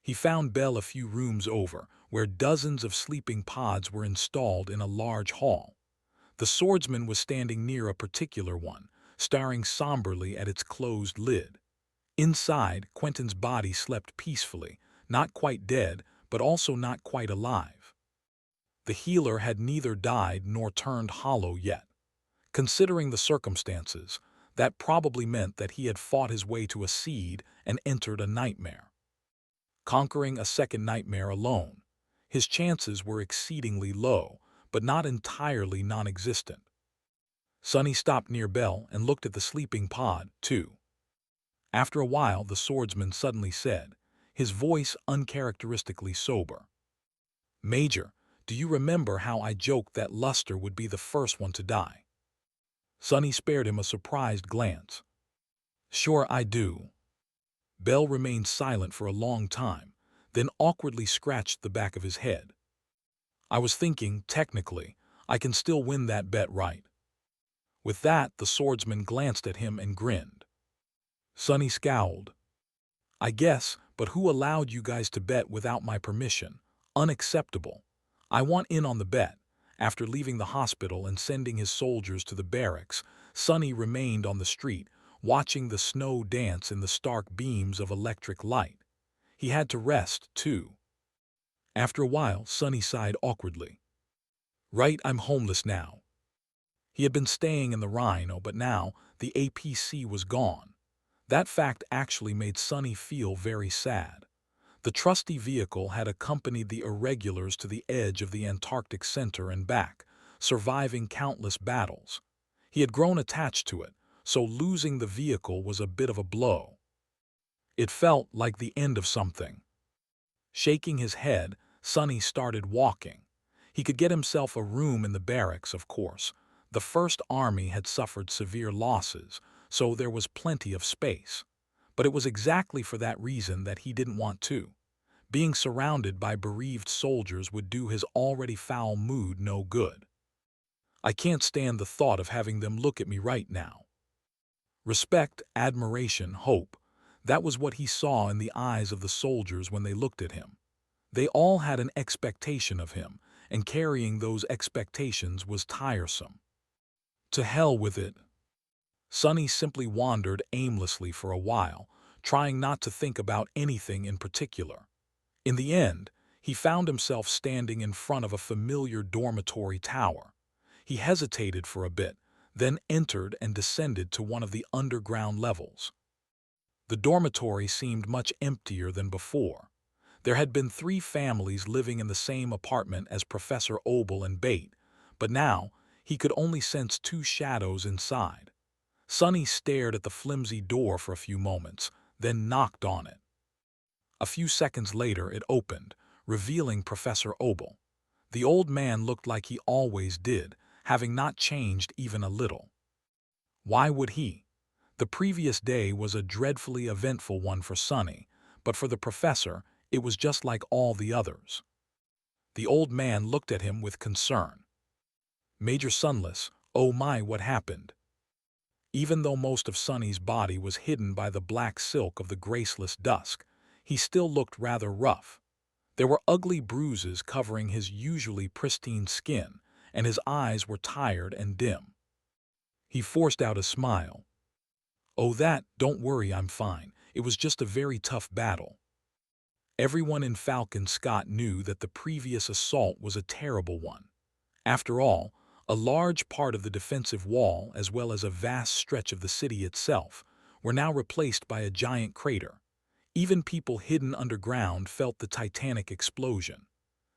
He found Bell a few rooms over, where dozens of sleeping pods were installed in a large hall. The swordsman was standing near a particular one, staring somberly at its closed lid. Inside, Quentin's body slept peacefully, not quite dead, but also not quite alive. The healer had neither died nor turned hollow yet. Considering the circumstances, that probably meant that he had fought his way to a seed and entered a nightmare. Conquering a second nightmare alone, his chances were exceedingly low, but not entirely non-existent. Sonny stopped near Bell and looked at the sleeping pod, too. After a while, the swordsman suddenly said, his voice uncharacteristically sober. Major, do you remember how I joked that Luster would be the first one to die? Sonny spared him a surprised glance. Sure I do. Bell remained silent for a long time, then awkwardly scratched the back of his head. I was thinking, technically, I can still win that bet, right? With that, the swordsman glanced at him and grinned. Sonny scowled. I guess, but who allowed you guys to bet without my permission? Unacceptable. I want in on the bet. After leaving the hospital and sending his soldiers to the barracks, Sonny remained on the street, watching the snow dance in the stark beams of electric light. He had to rest, too. After a while, Sonny sighed awkwardly. Right, I'm homeless now. He had been staying in the Rhino, but now the APC was gone. That fact actually made Sonny feel very sad. The trusty vehicle had accompanied the irregulars to the edge of the Antarctic center and back, surviving countless battles. He had grown attached to it, so losing the vehicle was a bit of a blow. It felt like the end of something. Shaking his head, Sonny started walking. He could get himself a room in the barracks, of course. The First Army had suffered severe losses, so there was plenty of space. But it was exactly for that reason that he didn't want to. Being surrounded by bereaved soldiers would do his already foul mood no good. I can't stand the thought of having them look at me right now. Respect, admiration, hope. That was what he saw in the eyes of the soldiers when they looked at him. They all had an expectation of him, and carrying those expectations was tiresome. To hell with it. Sonny simply wandered aimlessly for a while, trying not to think about anything in particular. In the end, he found himself standing in front of a familiar dormitory tower. He hesitated for a bit, then entered and descended to one of the underground levels. The dormitory seemed much emptier than before. There had been 3 families living in the same apartment as Professor Obel and Bate, but now he could only sense 2 shadows inside. Sonny stared at the flimsy door for a few moments, then knocked on it. A few seconds later it opened, revealing Professor Obel. The old man looked like he always did, having not changed even a little. Why would he? The previous day was a dreadfully eventful one for Sonny, but for the professor, it was just like all the others. The old man looked at him with concern. Major Sunless, oh my, what happened? Even though most of Sonny's body was hidden by the black silk of the graceless dusk, he still looked rather rough. There were ugly bruises covering his usually pristine skin, and his eyes were tired and dim. He forced out a smile. Oh, don't worry, I'm fine. It was just a very tough battle. Everyone in Falcon Scott knew that the previous assault was a terrible one. After all, a large part of the defensive wall, as well as a vast stretch of the city itself, were now replaced by a giant crater. Even people hidden underground felt the titanic explosion.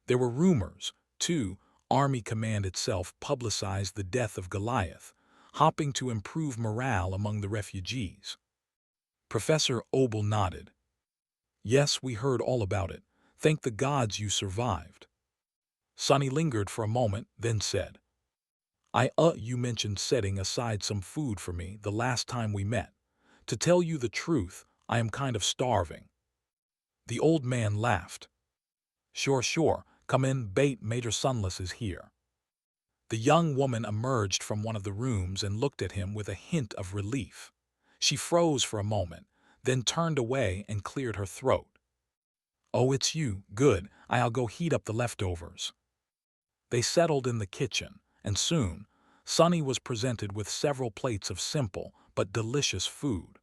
There were rumors, too. Army Command itself publicized the death of Goliath, hoping to improve morale among the refugees. Professor Obel nodded. Yes, we heard all about it. Thank the gods you survived. Sonny lingered for a moment, then said, you mentioned setting aside some food for me the last time we met. To tell you the truth, I am kind of starving. The old man laughed. Sure, come in, Bate, Major Sunless is here. The young woman emerged from one of the rooms and looked at him with a hint of relief. She froze for a moment, then turned away and cleared her throat. Oh, it's you. Good. I'll go heat up the leftovers. They settled in the kitchen, and soon, Sonny was presented with several plates of simple but delicious food.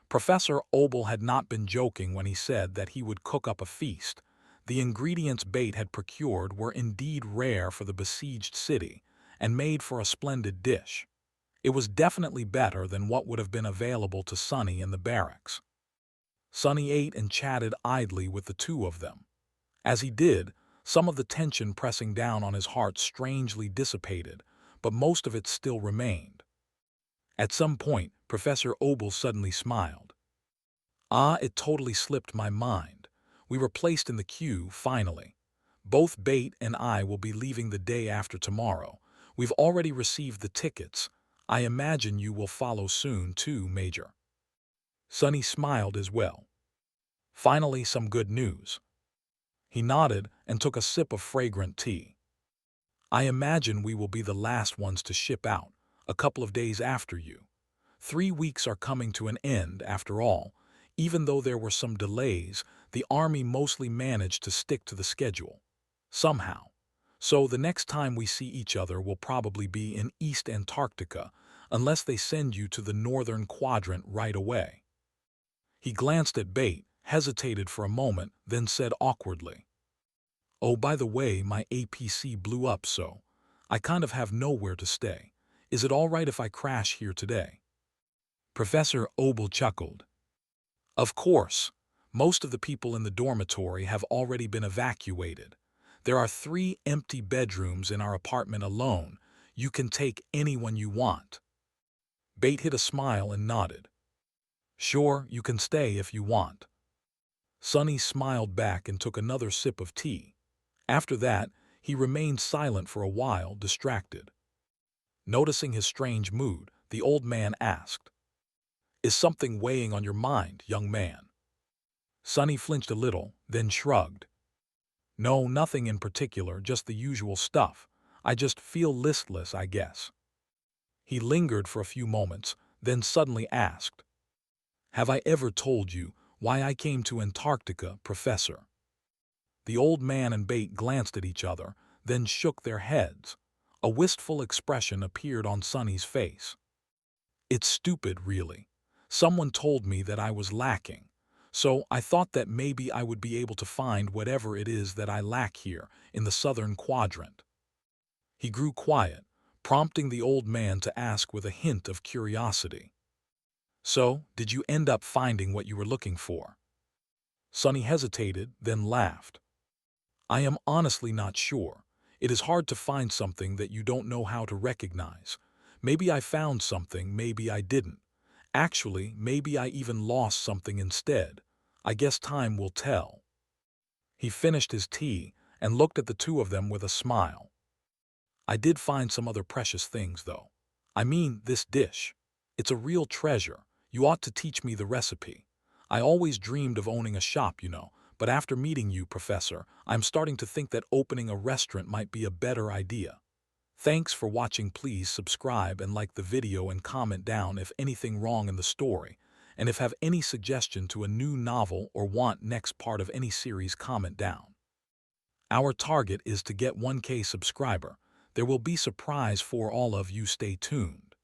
Professor Obel had not been joking when he said that he would cook up a feast. The ingredients Bate had procured were indeed rare for the besieged city, and made for a splendid dish. It was definitely better than what would have been available to Sonny in the barracks. Sonny ate and chatted idly with the 2 of them. As he did, some of the tension pressing down on his heart strangely dissipated, but most of it still remained. At some point, Professor Obel suddenly smiled. It totally slipped my mind. We were placed in the queue, finally. Both Bate and I will be leaving the day after tomorrow. We've already received the tickets. I imagine you will follow soon, too, Major. Sonny smiled as well. Finally, some good news. He nodded and took a sip of fragrant tea. I imagine we will be the last ones to ship out, a couple of days after you. 3 weeks are coming to an end, after all. Even though there were some delays, the Army mostly managed to stick to the schedule. Somehow. So the next time we see each other will probably be in East Antarctica, unless they send you to the northern quadrant right away. He glanced at Bate, hesitated for a moment, then said awkwardly, Oh, by the way, my APC blew up, so I kind of have nowhere to stay. Is it all right if I crash here today? Professor Obel chuckled. Of course. Most of the people in the dormitory have already been evacuated. There are 3 empty bedrooms in our apartment alone. You can take anyone you want. Bate hid a smile and nodded. Sure, you can stay if you want. Sonny smiled back and took another sip of tea. After that, he remained silent for a while, distracted. Noticing his strange mood, the old man asked, Is something weighing on your mind, young man? Sonny flinched a little, then shrugged. No, nothing in particular, just the usual stuff. I just feel listless, I guess. He lingered for a few moments, then suddenly asked, Have I ever told you why I came to Antarctica, Professor? The old man and Bate glanced at each other, then shook their heads. A wistful expression appeared on Sonny's face. It's stupid, really. Someone told me that I was lacking, so I thought that maybe I would be able to find whatever it is that I lack here in the southern quadrant. He grew quiet, prompting the old man to ask with a hint of curiosity. So, did you end up finding what you were looking for? Sonny hesitated, then laughed. I am honestly not sure. It is hard to find something that you don't know how to recognize. Maybe I found something, maybe I didn't. Actually, maybe I even lost something instead. I guess time will tell. He finished his tea and looked at the two of them with a smile. I did find some other precious things, though. I mean, this dish. It's a real treasure. You ought to teach me the recipe. I always dreamed of owning a shop, but after meeting you, Professor, I'm starting to think that opening a restaurant might be a better idea. Thanks for watching. Please subscribe and like the video and comment down if anything wrong in the story. And if have any suggestion to a new novel or want next part of any series, comment down. Our target is to get 1K subscriber. There will be surprise for all of you. Stay tuned.